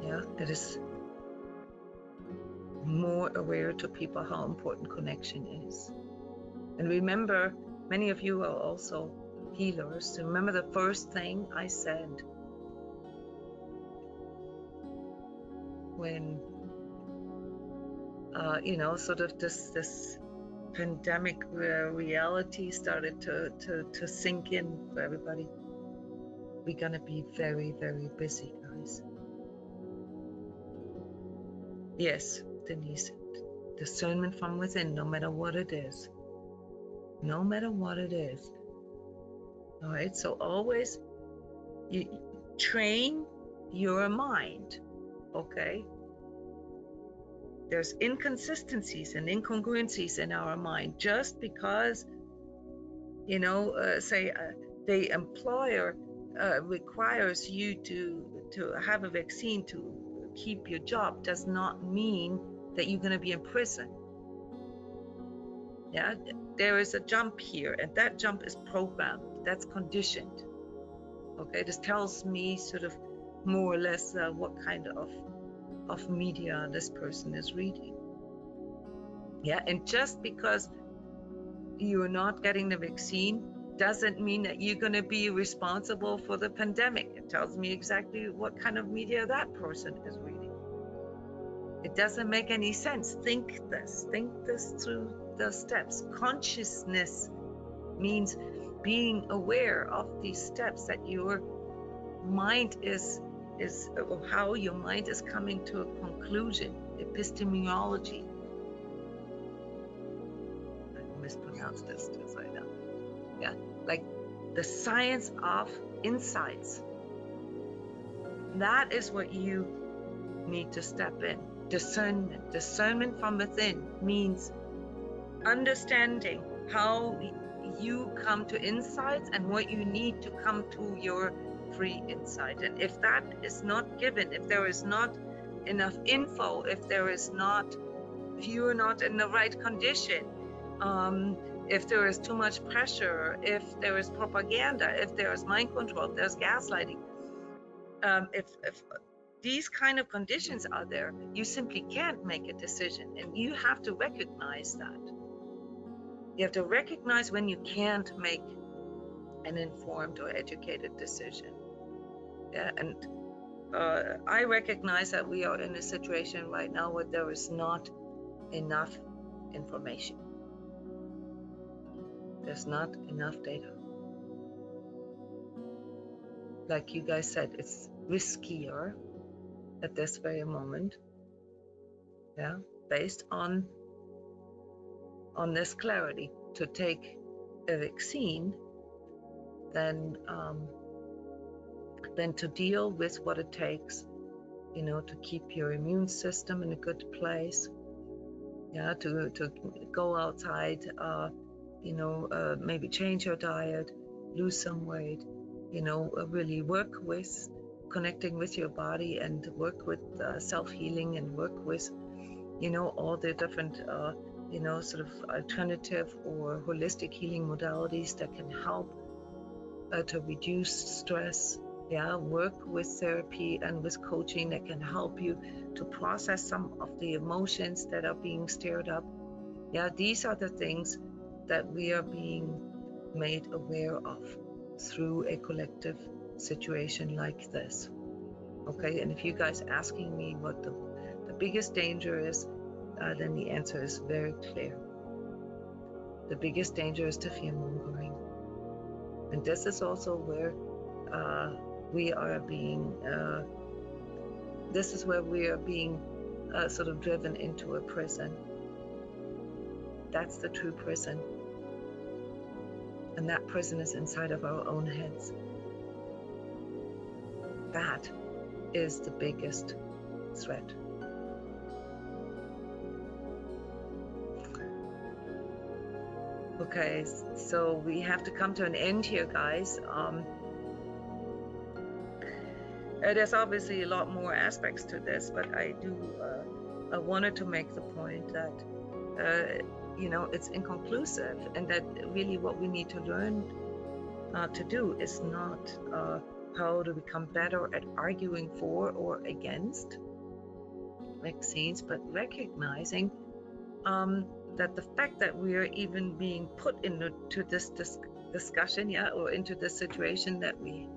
Yeah, it is more aware to people how important connection is. And remember, many of you are also healers. So remember the first thing I said when sort of this pandemic reality started to sink in for everybody. We're gonna be very, very busy, guys. Yes, Denise, discernment from within, no matter what it is. All right, so always you train your mind. Okay, there's inconsistencies and incongruencies in our mind. Just because say the employer requires you to have a vaccine to keep your job, does not mean that you're going to be in prison. Yeah, there is a jump here, and that jump is programmed, that's conditioned. Okay, this tells me sort of more or less what kind of media this person is reading. Yeah, and just because you're not getting the vaccine doesn't mean that you're going to be responsible for the pandemic. It tells me exactly what kind of media that person is reading. It doesn't make any sense. Think this through the steps. Consciousness means being aware of these steps, that your mind is or how your mind is coming to a conclusion. Epistemology. I mispronounced this just right now. Yeah, like the science of insights. That is what you need to step in. Discernment from within means understanding how you come to insights and what you need to come to your free insight. And if that is not given, if there is not enough info, if you're not in the right condition, if there is too much pressure, if there is propaganda, if there is mind control, if there's gaslighting, if these kind of conditions are there, you simply can't make a decision, and you have to recognize that. You have to recognize when you can't make an informed or educated decision. Yeah, and I recognize that we are in a situation right now where there is not enough information. There's not enough data. Like you guys said, it's riskier at this very moment, yeah, based on this clarity, to take a vaccine than to deal with what it takes, to keep your immune system in a good place, yeah, to go outside, maybe change your diet, lose some weight, really work with connecting with your body, and work with self-healing, and work with all the different sort of alternative or holistic healing modalities that can help to reduce stress. Yeah, work with therapy and with coaching that can help you to process some of the emotions that are being stirred up. Yeah, these are the things that we are being made aware of through a collective situation like this. Okay, and if you guys asking me what the biggest danger is, then the answer is very clear. The biggest danger is to fear-mongering. And this is also where we are being sort of driven into a prison. That's the true prison. And that prison is inside of our own heads. That is the biggest threat. Okay, so we have to come to an end here, guys. There's obviously a lot more aspects to this, but I wanted to make the point that it's inconclusive, and that really what we need to learn to do is not how to become better at arguing for or against vaccines, but recognizing that the fact that we are even being put into this discussion, or into this situation that we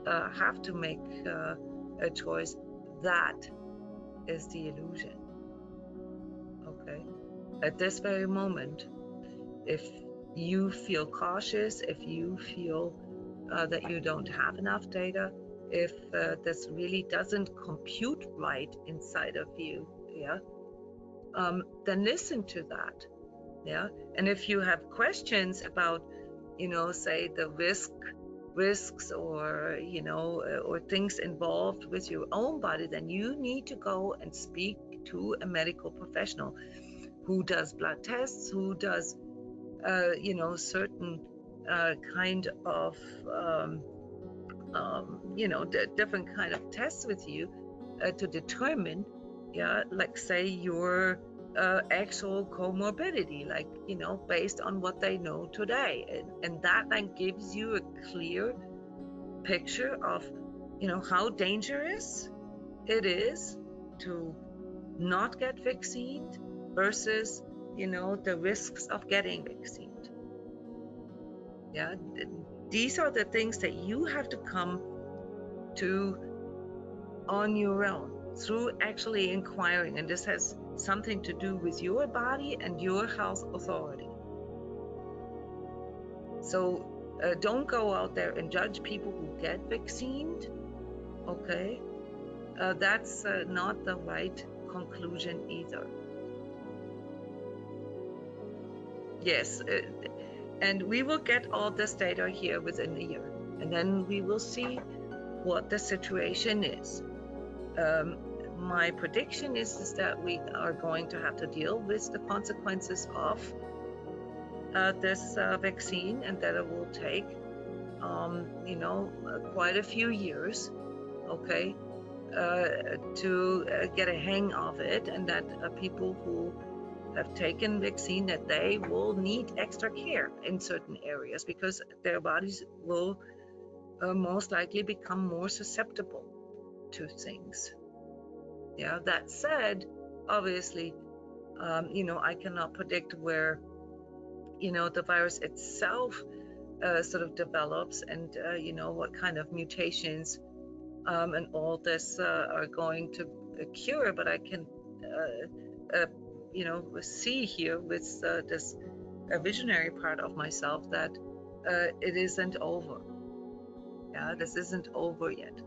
have to make a choice, that is the illusion. Okay, at this very moment, if you feel cautious, if you feel that you don't have enough data, if this really doesn't compute right inside of you, then listen to that. Yeah, and if you have questions about, say the risks or or things involved with your own body, then you need to go and speak to a medical professional who does blood tests, who does certain kind of different kind of tests with you to determine, like say your actual comorbidity, like based on what they know today, and that then gives you a clear picture of how dangerous it is to not get vaccinated versus, the risks of getting vaccinated. Yeah, these are the things that you have to come to on your own through actually inquiring, and this has something to do with your body and your health authority. So don't go out there and judge people who get vaccinated. Okay, that's not the right conclusion either. Yes, and we will get all this data here within a year, and then we will see what the situation is. My prediction is that we are going to have to deal with the consequences of this vaccine, and that it will take, quite a few years, okay, to get a hang of it, and that people who have taken vaccine, that they will need extra care in certain areas because their bodies will most likely become more susceptible to things. Yeah, that said, obviously, I cannot predict where, the virus itself sort of develops, and, what kind of mutations and all this are going to occur, but I can, see here with this visionary part of myself that it isn't over. Yeah, this isn't over yet.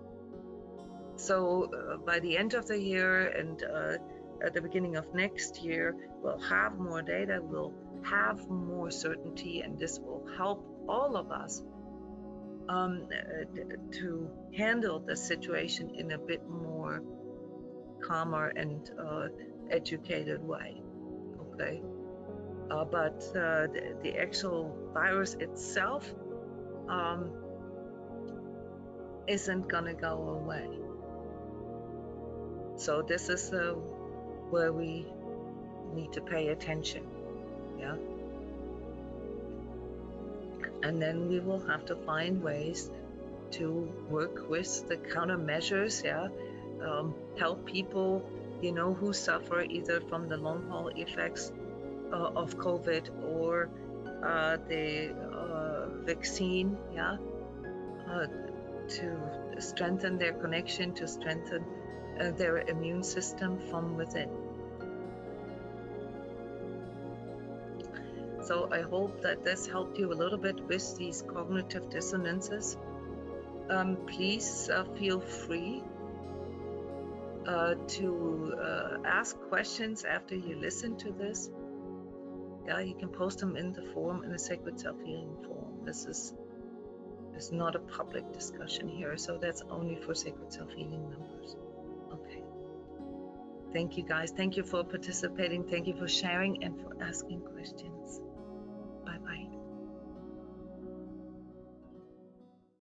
So by the end of the year and at the beginning of next year, we'll have more data, we'll have more certainty, and this will help all of us to handle the situation in a bit more calmer and educated way. Okay, but the actual virus itself isn't gonna go away. So this is where we need to pay attention, yeah. And then we will have to find ways to work with the countermeasures, yeah. Help people, who suffer either from the long haul effects of COVID or the vaccine, yeah, to strengthen their connection, to strengthen their immune system from within. So I hope that this helped you a little bit with these cognitive dissonances. Please feel free to ask questions after you listen to this. Yeah, you can post them in the forum, in the Sacred Self-Healing forum. This is not a public discussion here, so that's only for Sacred Self-Healing members. Okay. Thank you guys. Thank you for participating. Thank you for sharing and for asking questions.